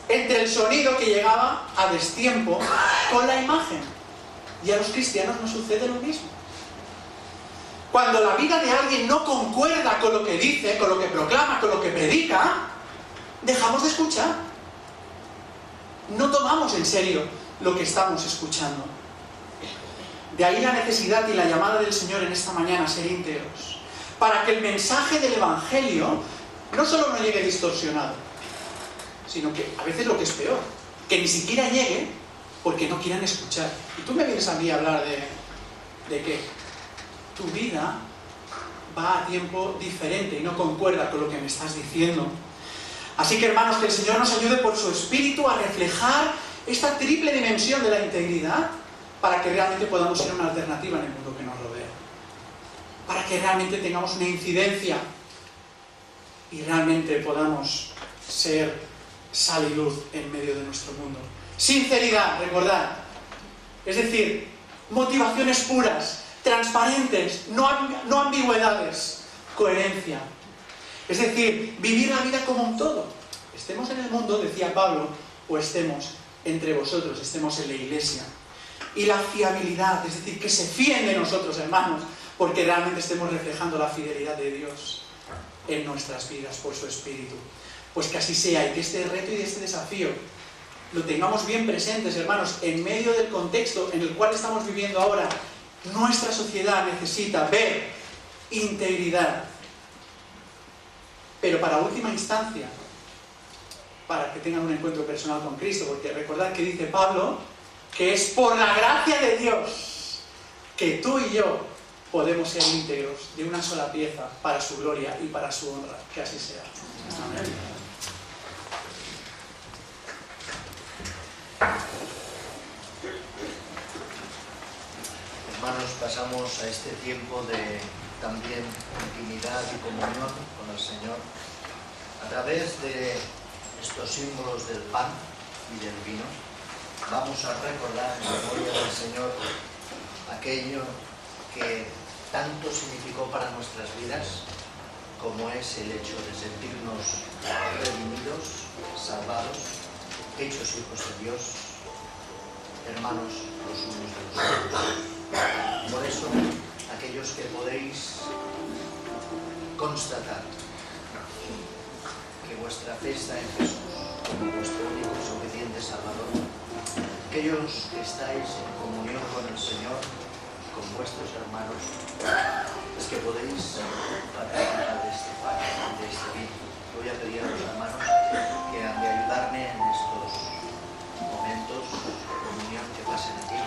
entre el sonido que llegaba a destiempo con la imagen. Y a los cristianos nos sucede lo mismo. Cuando la vida de alguien no concuerda con lo que dice, con lo que proclama, con lo que predica, dejamos de escuchar. No tomamos en serio lo que estamos escuchando. De ahí la necesidad y la llamada del Señor en esta mañana a ser íntegros, para que el mensaje del Evangelio no solo no llegue distorsionado, sino que a veces lo que es peor, que ni siquiera llegue porque no quieran escuchar. Y tú me vienes a mí a hablar de que tu vida va a tiempo diferente y no concuerda con lo que me estás diciendo. Así que, hermanos, que el Señor nos ayude por su Espíritu a reflejar esta triple dimensión de la integridad, para que realmente podamos ser una alternativa en el mundo que nos rodea. Para que realmente tengamos una incidencia y realmente podamos ser sal y luz en medio de nuestro mundo. Sinceridad, recordad. Es decir, motivaciones puras, transparentes, no ambigüedades, coherencia. Es decir, vivir la vida como un todo. Estemos en el mundo, decía Pablo, o estemos entre vosotros, estemos en la iglesia. Y la fiabilidad, es decir, que se fíen de nosotros, hermanos, porque realmente estemos reflejando la fidelidad de Dios en nuestras vidas por su Espíritu. Pues que así sea, y que este reto y este desafío lo tengamos bien presentes, hermanos, en medio del contexto en el cual estamos viviendo ahora. Nuestra sociedad necesita ver integridad, pero para última instancia, para que tengan un encuentro personal con Cristo, porque recordad que dice Pablo que es por la gracia de Dios que tú y yo podemos ser íntegros de una sola pieza para su gloria y para su honra. Que así sea. Amén. Hermanos, pasamos a este tiempo de también intimidad y comunión con el Señor a través de estos símbolos del pan y del vino. Vamos a recordar en memoria del Señor aquello que tanto significó para nuestras vidas, como es el hecho de sentirnos redimidos, salvados, hechos hijos de Dios, hermanos los unos de los otros. Por eso, aquellos que podéis constatar que vuestra fe está en Jesús como vuestro único y suficiente Salvador, aquellos que estáis en comunión con el Señor, con vuestros hermanos, es que podéis participar de este pan, de este vino. Voy a pedir a los hermanos que han de ayudarme en estos momentos de comunión que pasen aquí.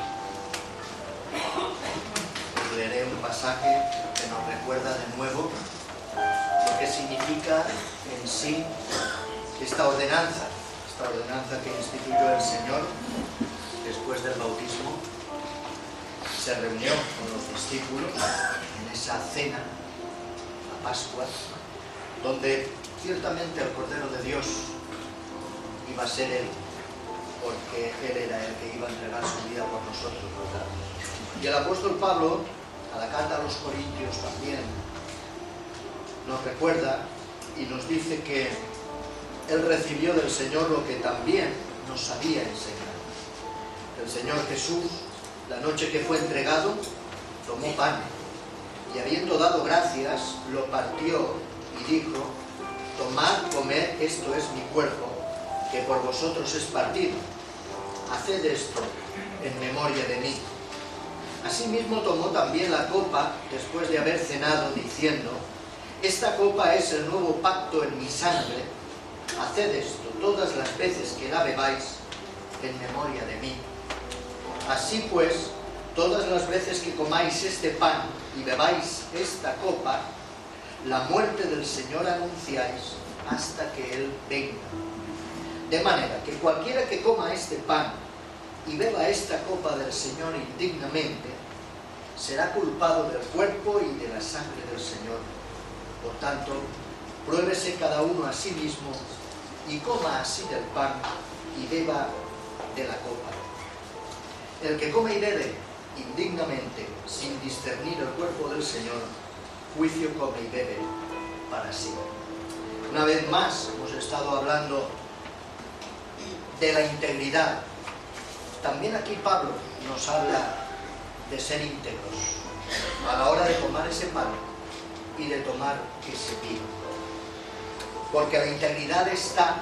Os leeré un pasaje que nos recuerda de nuevo lo que significa en sí esta ordenanza que instituyó el Señor después del bautismo. Se reunió con los discípulos en esa cena, la Pascua, donde ciertamente el Cordero de Dios iba a ser Él, porque Él era el que iba a entregar su vida por nosotros, ¿verdad? Y el apóstol Pablo, a la carta a los Corintios también, nos recuerda y nos dice que Él recibió del Señor lo que también nos había enseñado. El Señor Jesús, la noche que fue entregado, tomó pan y habiendo dado gracias, lo partió y dijo: tomad, comed, esto es mi cuerpo, que por vosotros es partido. Haced esto en memoria de mí. Asimismo tomó también la copa después de haber cenado, diciendo: esta copa es el nuevo pacto en mi sangre. Haced esto todas las veces que la bebáis en memoria de mí. Así pues, todas las veces que comáis este pan y bebáis esta copa, la muerte del Señor anunciáis hasta que Él venga. De manera que cualquiera que coma este pan y beba esta copa del Señor indignamente, será culpado del cuerpo y de la sangre del Señor. Por tanto, pruébese cada uno a sí mismo y coma así del pan y beba de la copa. El que come y bebe indignamente, sin discernir el cuerpo del Señor, juicio come y bebe para sí. Una vez más hemos estado hablando de la integridad. También aquí Pablo nos habla de ser íntegros a la hora de tomar ese pan y de tomar ese vino. Porque la integridad está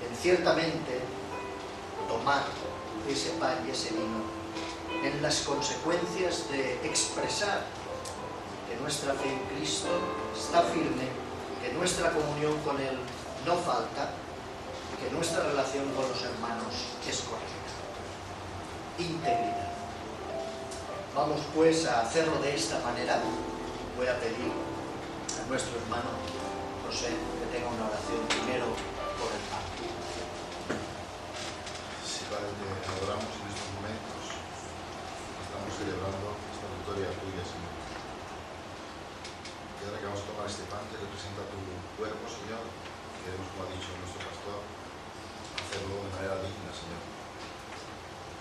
en ciertamente tomar ese pan y ese vino, en las consecuencias de expresar que nuestra fe en Cristo está firme, que nuestra comunión con Él no falta, que nuestra relación con los hermanos es correcta. Integridad. Vamos pues a hacerlo de esta manera. Voy a pedir a nuestro hermano José que tenga una oración primero por el pan. Sí, Padre, te adoramos en estos momentos. Estamos celebrando esta victoria tuya, Señor. Y ahora que vamos a tomar este pan que representa tu cuerpo, Señor, queremos, como ha dicho nuestro pastor, hacerlo de manera digna, Señor,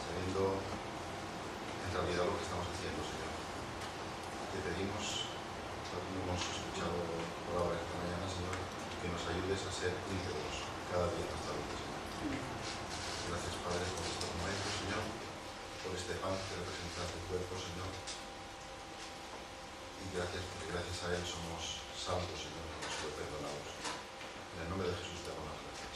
sabiendo en realidad lo que estamos haciendo, Señor. Te pedimos, tal como hemos escuchado por ahora esta mañana, Señor, que nos ayudes a ser íntegros gracias, porque gracias a Él somos salvos, Señor, hemos sido perdonados. En el nombre de Jesús te damos las gracias.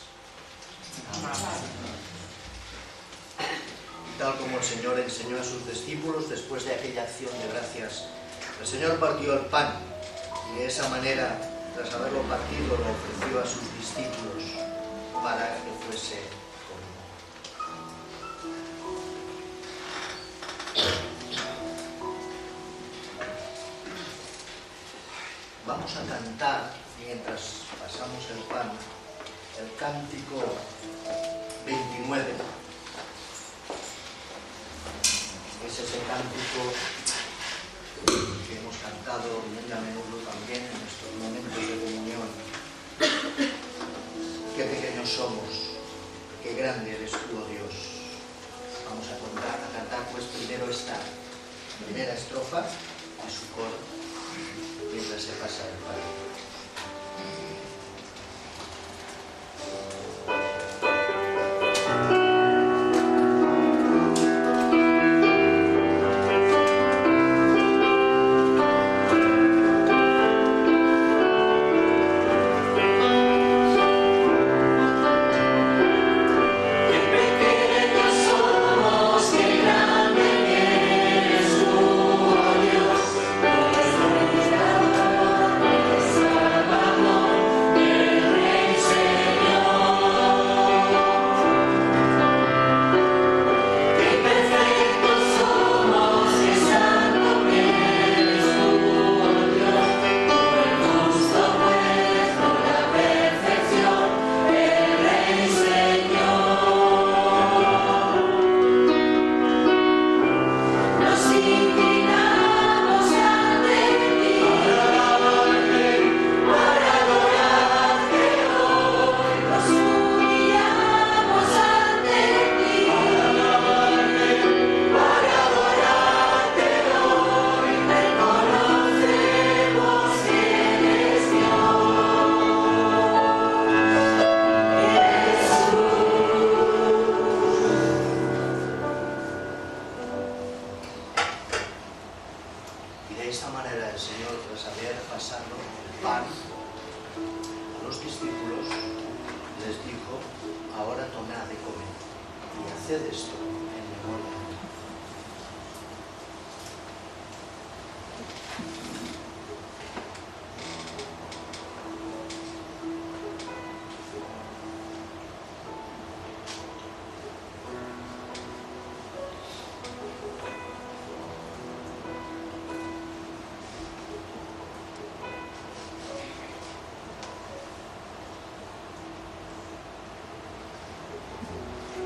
Tal como el Señor enseñó a sus discípulos después de aquella acción de gracias, el Señor partió el pan y de esa manera, tras haberlo partido, lo ofreció a sus discípulos para que fuese comido. Vamos a cantar, mientras pasamos el pan, el cántico 29. Es ese cántico que hemos cantado muy a menudo también en nuestros momentos de comunión. Qué pequeños somos, qué grande eres tú, oh Dios. Vamos a cantar pues primero esta primera estrofa y su coro, mientras se pasa el pan.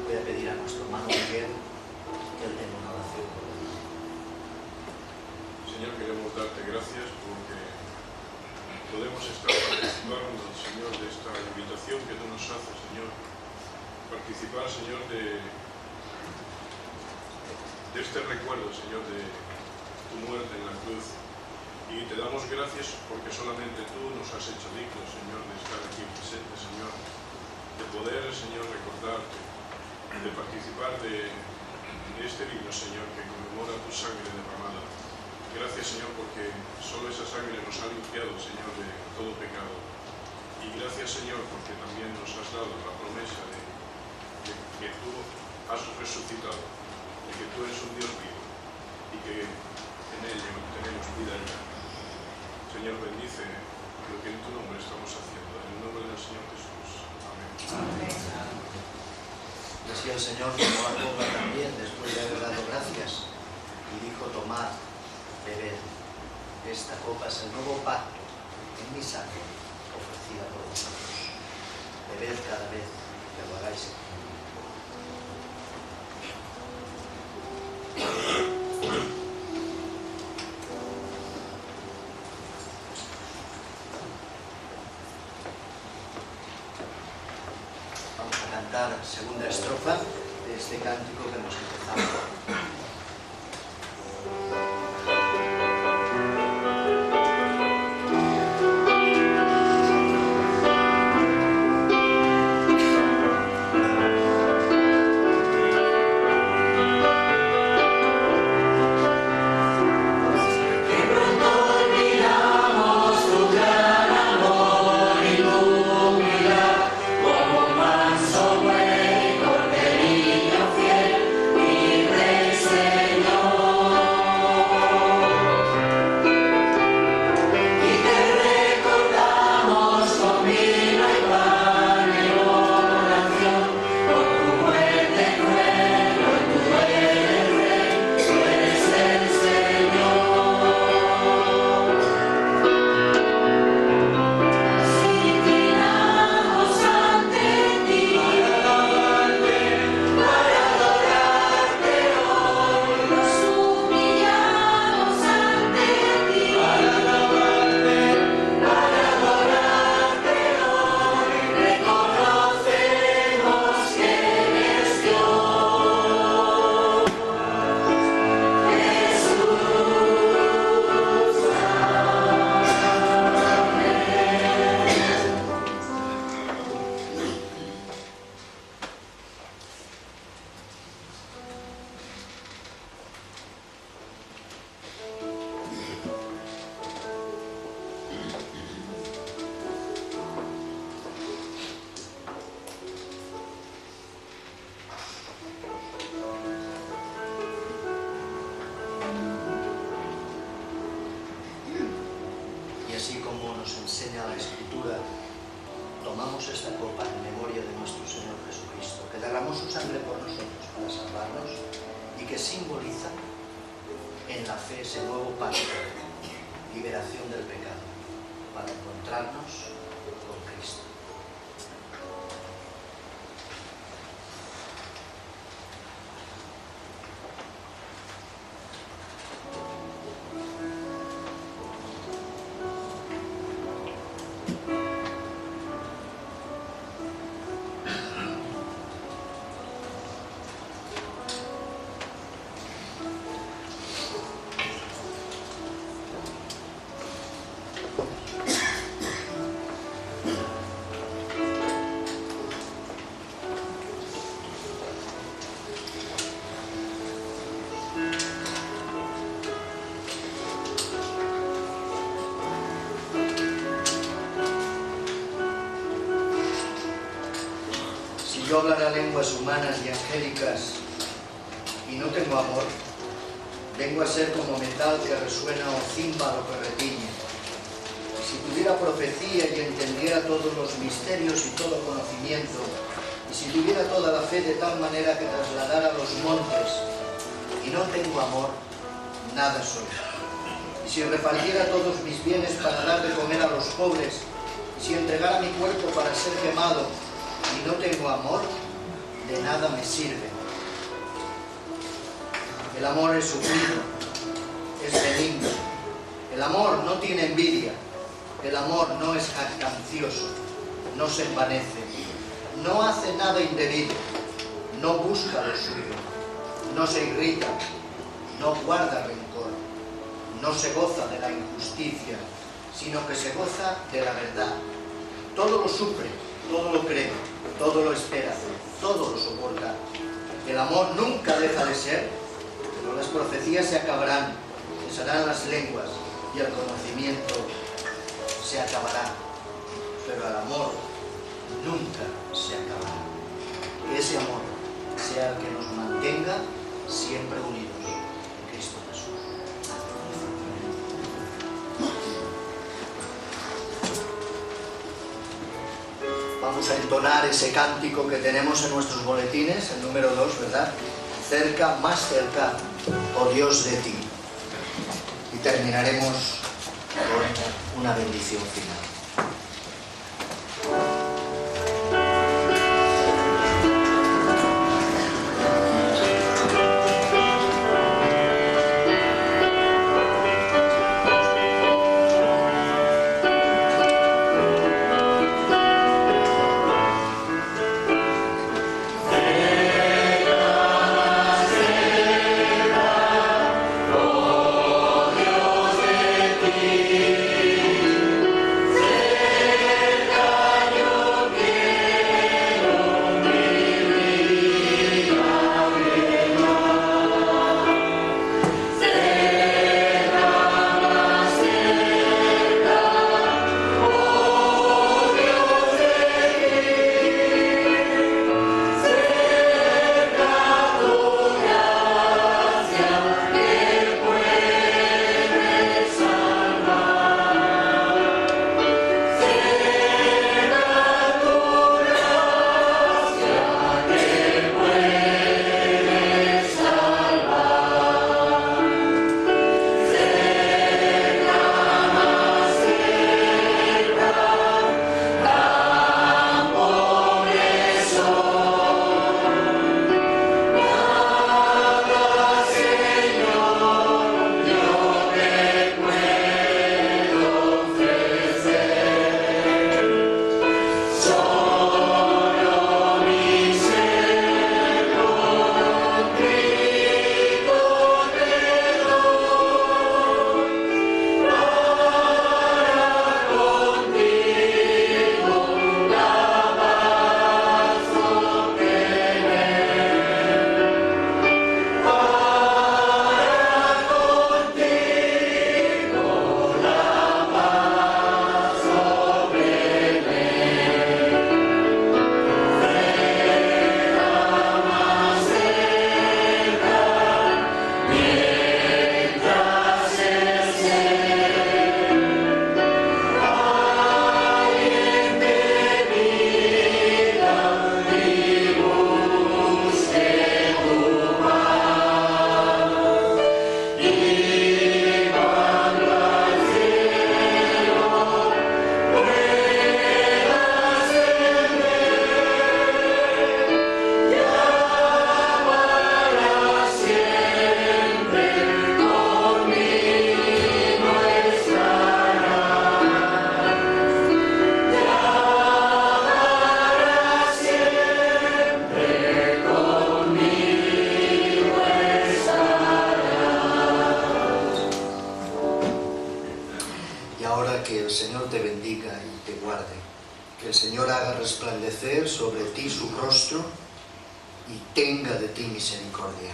Voy a pedir a nuestro hermano Miguel que él tenga una oración por él. Señor, queremos darte gracias porque podemos estar participando, Señor, de esta invitación que tú nos haces, Señor. Participar, Señor, de este recuerdo, Señor, de tu muerte en la cruz. Y te damos gracias porque solamente tú nos has hecho dignos, Señor, de estar aquí presentes, Señor. De poder, Señor, recordarte, de participar de este vino, Señor, que conmemora tu sangre derramada. Gracias, Señor, porque solo esa sangre nos ha limpiado, Señor, de todo pecado. Y gracias, Señor, porque también nos has dado la promesa de que tú has resucitado, de que tú eres un Dios vivo y que en ello tenemos vida eterna. Señor, bendice lo que en tu nombre estamos haciendo. En el nombre del Señor Jesús. Amén. Amén. Decía el Señor, tomó la copa también después de haber dado gracias y dijo: tomad, bebed, esta copa es el nuevo pacto en mi sangre ofrecida por vosotros. Bebed cada vez que lo hagáis. Vamos a cantar la segunda estrofa de este cántico que hemos empezado. Que pronto olvide nos enseña la Escritura, tomamos esta copa en memoria de nuestro Señor Jesucristo, que derramó su sangre por nosotros para salvarnos y que simboliza en la fe ese nuevo pacto, liberación del pecado, para encontrarnos con Cristo. Si yo hablara lenguas humanas y angélicas y no tengo amor, vengo a ser como metal que resuena o címbalo que retiñe. Si tuviera profecía y entendiera todos los misterios y todo conocimiento, y si tuviera toda la fe de tal manera que trasladara los montes, y no tengo amor, nada soy. Y si repartiera todos mis bienes para dar de comer a los pobres, y si entregara mi cuerpo para ser quemado, y no tengo amor, de nada me sirve. El amor es humilde, es benigno. El amor no tiene envidia. El amor no es jactancioso, no se envanece, no hace nada indebido, no busca lo suyo, no se irrita, no guarda rencor, no se goza de la injusticia, sino que se goza de la verdad. Todo lo sufre, todo lo cree, todo lo espera, todo lo soporta. El amor nunca deja de ser, pero las profecías se acabarán, cesarán las lenguas y el conocimiento se acabará, pero el amor nunca se acabará. Que ese amor sea el que nos mantenga siempre unidos en Cristo Jesús. Vamos a entonar ese cántico que tenemos en nuestros boletines, el número 2, ¿verdad? Cerca, más cerca, oh Dios, de ti. Y terminaremos con una bendición final. Cerca guarde, que el Señor haga resplandecer sobre ti su rostro y tenga de ti misericordia.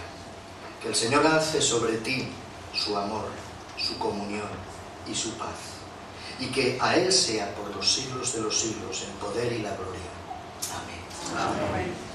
Que el Señor alce sobre ti su amor, su comunión y su paz. Y que a Él sea por los siglos de los siglos el poder y la gloria. Amén. Amén.